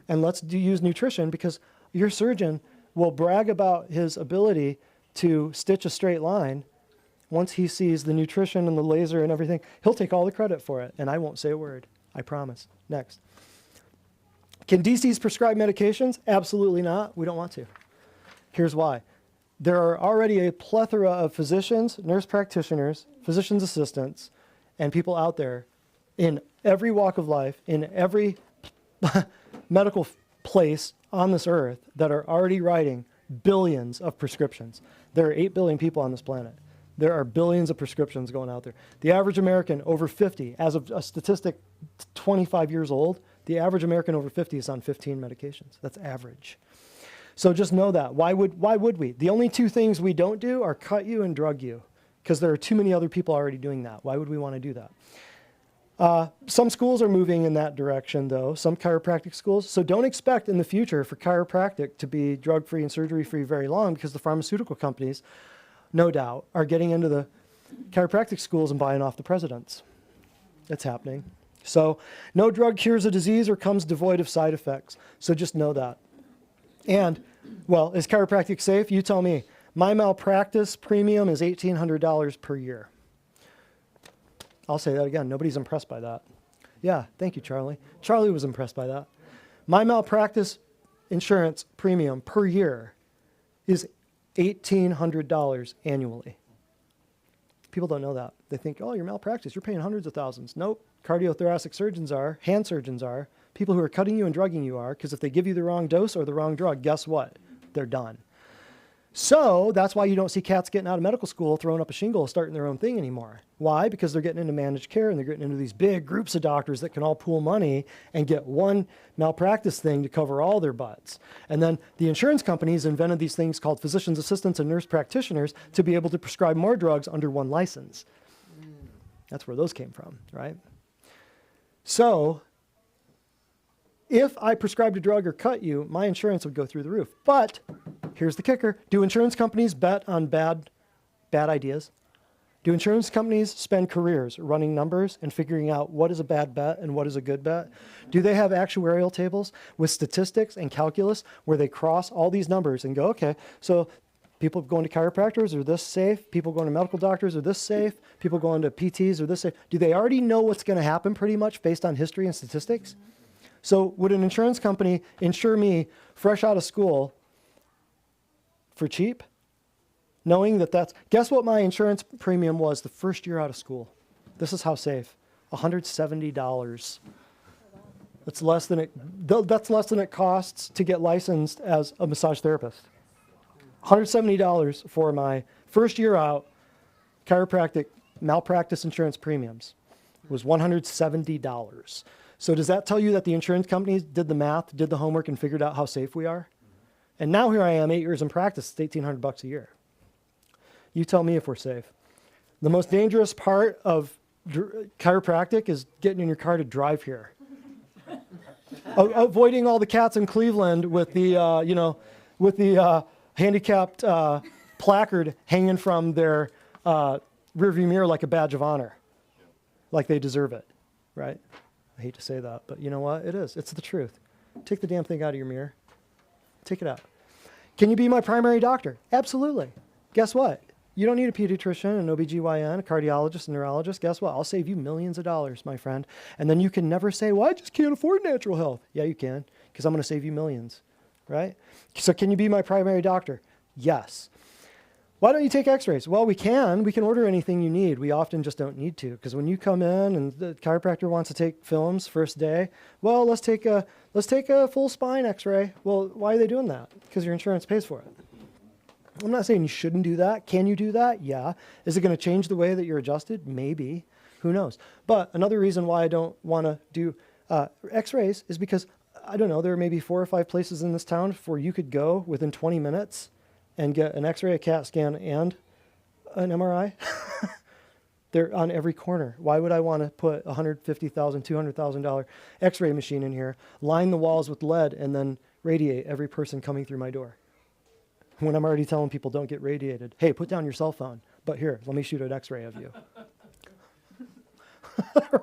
And let's use nutrition, because your surgeon will brag about his ability to stitch a straight line. Once he sees the nutrition and the laser and everything, he'll take all the credit for it, and I won't say a word. I promise. Next. Can DCs prescribe medications? Absolutely not. We don't want to. Here's why. There are already a plethora of physicians, nurse practitioners, physician's assistants, and people out there in every walk of life, in every medical place on this earth that are already writing billions of prescriptions. There are 8 billion people on this planet. There are billions of prescriptions going out there. The average American over 50, as of a statistic 25 years old, the average American over 50 is on 15 medications. That's average. So just know that. Why would we? The only 2 things we don't do are cut you and drug you, because there are too many other people already doing that. Why would we want to do that? Some schools are moving in that direction, though, some chiropractic schools. So don't expect in the future for chiropractic to be drug-free and surgery-free very long, because the pharmaceutical companies, no doubt, are getting into the chiropractic schools and buying off the presidents. It's happening. So no drug cures a disease or comes devoid of side effects. So just know that. And, well, is chiropractic safe? You tell me. My malpractice premium is $1,800 per year. I'll say that again. Nobody's impressed by that. Yeah, thank you, Charlie. Charlie was impressed by that. My malpractice insurance premium per year is $1,800 annually. People don't know that. They think, oh, you're malpractice. You're paying hundreds of thousands. Nope. Cardiothoracic surgeons are. Hand surgeons are. People who are cutting you and drugging you are, because if they give you the wrong dose or the wrong drug, guess what? They're done. So that's why you don't see cats getting out of medical school, throwing up a shingle, starting their own thing anymore. Why? Because they're getting into managed care and they're getting into these big groups of doctors that can all pool money and get one malpractice thing to cover all their butts. And then the insurance companies invented these things called physician's assistants and nurse practitioners to be able to prescribe more drugs under one license. That's where those came from, right? So if I prescribed a drug or cut you, my insurance would go through the roof. But here's the kicker. Do insurance companies bet on bad ideas? Do insurance companies spend careers running numbers and figuring out what is a bad bet and what is a good bet? Do they have actuarial tables with statistics and calculus where they cross all these numbers and go, okay, so people going to chiropractors, are this safe? People going to medical doctors, are this safe? People going to PTs, are this safe? Do they already know what's going to happen pretty much based on history and statistics? So would an insurance company insure me fresh out of school for cheap? Knowing that that's, guess what my insurance premium was the first year out of school? This is how safe, $170. That's less than it costs to get licensed as a massage therapist. $170 for my first year out chiropractic malpractice insurance premiums was $170. So does that tell you that the insurance companies did the math, did the homework, and figured out how safe we are? And now here I am, 8 years in practice, it's $1,800 a year. You tell me if we're safe. The most dangerous part of chiropractic is getting in your car to drive here. Avoiding all the cats in Cleveland with the, handicapped placard hanging from their rearview mirror like a badge of honor, like they deserve it, right? I hate to say that, but you know what? It is. It's the truth. Take the damn thing out of your mirror. Take it out. Can you be my primary doctor? Absolutely. Guess what? You don't need a pediatrician, an OBGYN, a cardiologist, a neurologist. Guess what? I'll save you millions of dollars, my friend. And then you can never say, well, I just can't afford natural health. Yeah, you can, because I'm going to save you millions, right? So can you be my primary doctor? Yes. Why don't you take x-rays? Well, we can. We can order anything you need. We often just don't need to, because when you come in and the chiropractor wants to take films first day, well, let's take a full spine x-ray. Well, why are they doing that? Because your insurance pays for it. I'm not saying you shouldn't do that. Can you do that? Yeah. Is it going to change the way that you're adjusted? Maybe. Who knows? But another reason why I don't want to do x-rays is because, I don't know, there are maybe 4 or 5 places in this town where you could go within 20 minutes and get an x-ray, a CAT scan, and an MRI. They're on every corner. Why would I want to put a $150,000, $200,000 x-ray machine in here, line the walls with lead, and then radiate every person coming through my door? When I'm already telling people don't get radiated. Hey, put down your cell phone. But here, let me shoot an x-ray of you.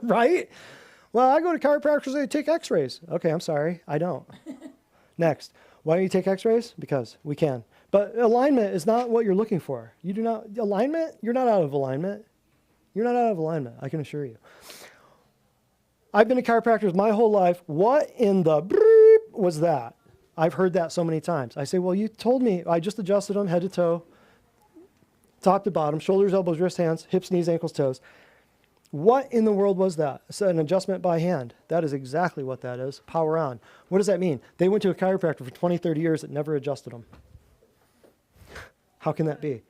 Right? Well, I go to chiropractors, they take x-rays. Okay, I'm sorry, I don't. Next, why don't you take x-rays? Because we can. But alignment is not what you're looking for. You do not, alignment, you're not out of alignment. You're not out of alignment, I can assure you. I've been to chiropractors my whole life. What in the bleep was that? I've heard that so many times. I say, well, you told me, I just adjusted them head to toe, top to bottom, shoulders, elbows, wrists, hands, hips, knees, ankles, toes. What in the world was that? It's an adjustment by hand. That is exactly what that is. Power on. What does that mean? They went to a chiropractor for 20, 30 years that never adjusted them. How can that be?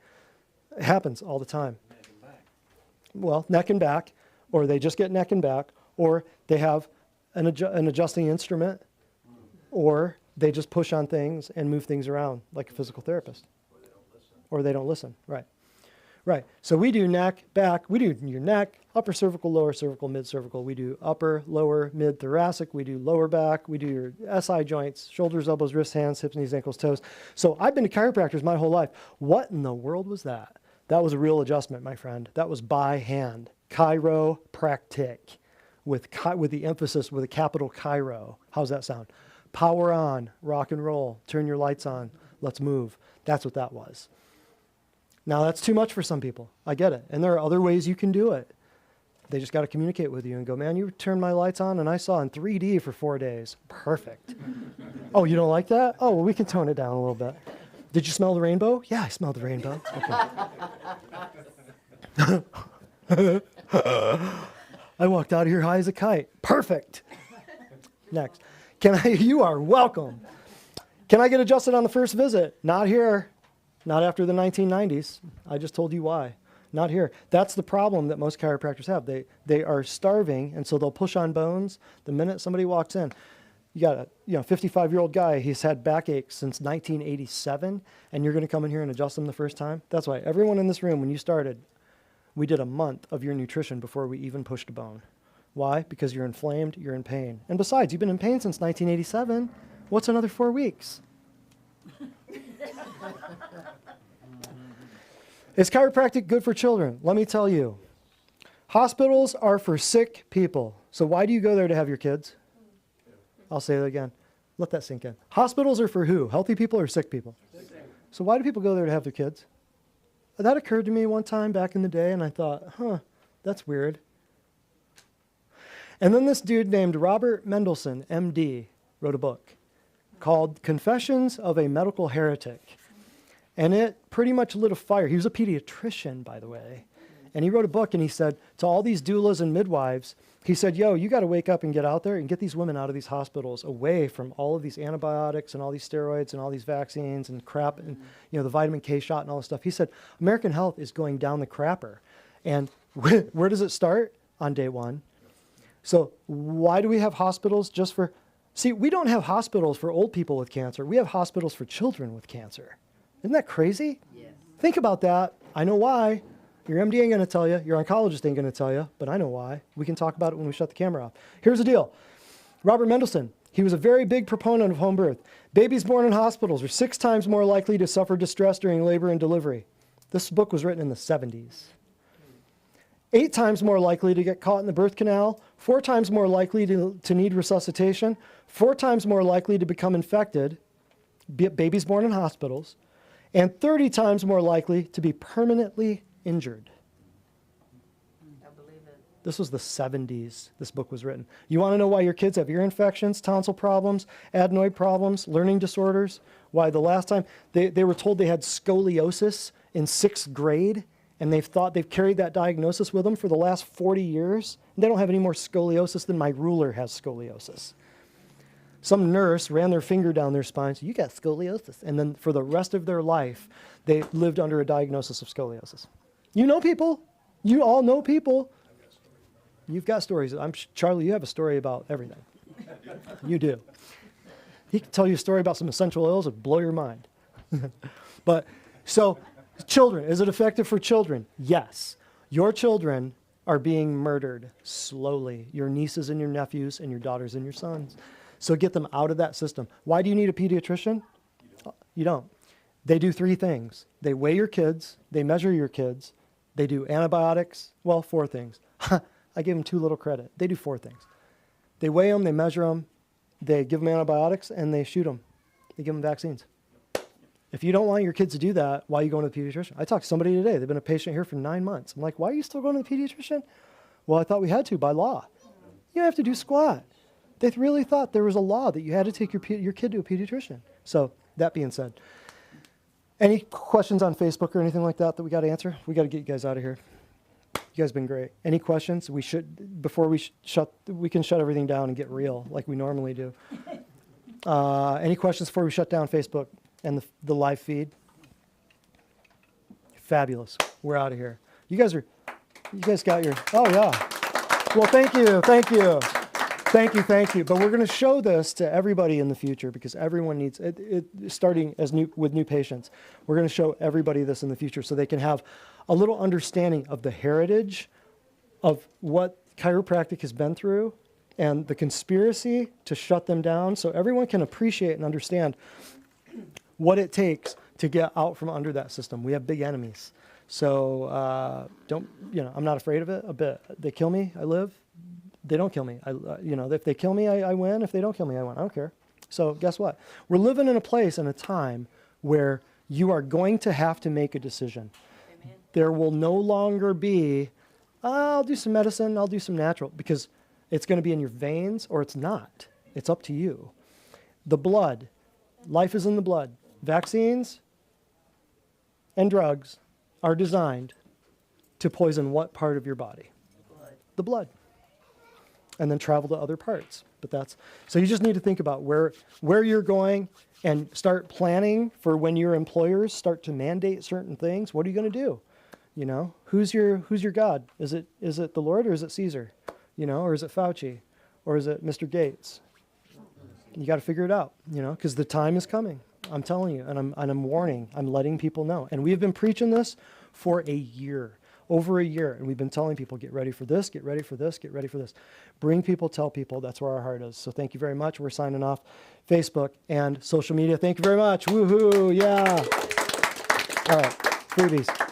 It happens all the time. Well, neck and back, or they just get neck and back, or they have an adjusting instrument, or they just push on things and move things around like a physical therapist. Or they don't listen. Right. Right. So we do neck, back. We do your neck, upper cervical, lower cervical, mid cervical. We do upper, lower, mid thoracic. We do lower back. We do your SI joints, shoulders, elbows, wrists, hands, hips, knees, ankles, toes. So I've been to chiropractors my whole life. What in the world was that? That was a real adjustment, my friend. That was by hand. Chiropractic with the emphasis with a capital chiro. How's that sound? Power on, rock and roll, turn your lights on, let's move. That's what that was. Now that's too much for some people. I get it. And there are other ways you can do it. They just got to communicate with you and go, man, you turned my lights on and I saw in 3D for 4 days. Perfect. Oh, you don't like that? Oh, well, we can tone it down a little bit. Did you smell the rainbow? Yeah, I smelled the rainbow. Okay. I walked out of here high as a kite. Perfect. Next. You are welcome. Can I get adjusted on the first visit? Not here. Not after the 1990s. I just told you why. Not here. That's the problem that most chiropractors have. They are starving, and so they'll push on bones the minute somebody walks in. You got a 55-year-old guy, he's had backaches since 1987, and you're going to come in here and adjust him the first time? That's why everyone in this room, when you started, we did a month of your nutrition before we even pushed a bone. Why? Because you're inflamed, you're in pain. And besides, you've been in pain since 1987. What's another 4 weeks? Is chiropractic good for children? Let me tell you. Hospitals are for sick people. So why do you go there to have your kids? I'll say that again. Let that sink in. Hospitals are for who? Healthy people or sick people? So why do people go there to have their kids? That occurred to me one time back in the day, and I thought, that's weird. And then this dude named Robert Mendelsohn, MD, wrote a book called Confessions of a Medical Heretic. And it pretty much lit a fire. He was a pediatrician, by the way. And he wrote a book, and he said to all these doulas and midwives, he said, yo, you got to wake up and get out there and get these women out of these hospitals away from all of these antibiotics and all these steroids and all these vaccines and crap and the vitamin K shot and all this stuff. He said, American health is going down the crapper. And where does it start? On day one. So why do we have hospitals just for... See, we don't have hospitals for old people with cancer. We have hospitals for children with cancer. Isn't that crazy? Yes. Think about that. I know why. Your MD ain't going to tell you. Your oncologist ain't going to tell you. But I know why. We can talk about it when we shut the camera off. Here's the deal. Robert Mendelsohn, He was a very big proponent of home birth. Babies born in hospitals are 6 times more likely to suffer distress during labor and delivery. This book was written in the 70s. 8 times more likely to get caught in the birth canal, 4 times more likely to need resuscitation, 4 times more likely to become infected, babies born in hospitals, and 30 times more likely to be permanently injured. I believe it. This was the 70s this book was written. You want to know why your kids have ear infections, tonsil problems, adenoid problems, learning disorders? Why the last time they were told they had scoliosis in 6th grade, and they've carried that diagnosis with them for the last 40 years. And they don't have any more scoliosis than my ruler has scoliosis. Some nurse ran their finger down their spine, so you got scoliosis. And then for the rest of their life, they lived under a diagnosis of scoliosis. You know people. You all know people. You've got stories. Charlie, you have a story about everything. You do. He can tell you a story about some essential oils that would blow your mind. But so children, is it effective for children? Yes. Your children are being murdered slowly. Your nieces and your nephews and your daughters and your sons. So get them out of that system. Why do you need a pediatrician? You don't. They do 3 things. They weigh your kids. They measure your kids. They do antibiotics. Well, 4 things. I gave them too little credit. They do 4 things. They weigh them. They measure them. They give them antibiotics, and they shoot them. They give them vaccines. If you don't want your kids to do that, why are you going to the pediatrician? I talked to somebody today. They've been a patient here for 9 months. I'm like, why are you still going to the pediatrician? Well, I thought we had to by law. You have to do squat. They really thought there was a law that you had to take your kid to a pediatrician. So that being said, any questions on Facebook or anything like that we got to answer? We got to get you guys out of here. You guys have been great. Any questions? We can shut everything down and get real like we normally do. Any questions before we shut down Facebook and the live feed? Fabulous. We're out of here. You guys got your, oh yeah. Well, thank you. Thank you. But we're going to show this to everybody in the future because everyone needs it. Starting with new patients, we're going to show everybody this in the future so they can have a little understanding of the heritage of what chiropractic has been through and the conspiracy to shut them down, so everyone can appreciate and understand what it takes to get out from under that system. We have big enemies, so I'm not afraid of it a bit. They kill me, I live. They don't kill me. If they kill me, I win. If they don't kill me, I win. I don't care. So guess what? We're living in a place and a time where you are going to have to make a decision. Amen. There will no longer be, I'll do some medicine, I'll do some natural, because it's going to be in your veins or it's not. It's up to you. The blood, life is in the blood. Vaccines and drugs are designed to poison what part of your body? The blood. And then travel to other parts. So you just need to think about where you're going and start planning for when your employers start to mandate certain things. What are you going to do? Who's your God? Is it the Lord or is it Caesar? Or is it Fauci? Or is it Mr. Gates? You got to figure it out, because the time is coming. I'm telling you, and I'm warning, I'm letting people know. And we've been preaching this for a year. Over a year, and we've been telling people, get ready for this, get ready for this, get ready for this. Bring people, tell people, that's where our heart is. So thank you very much. We're signing off Facebook and social media. Thank you very much. Woohoo, yeah. All right, freebies.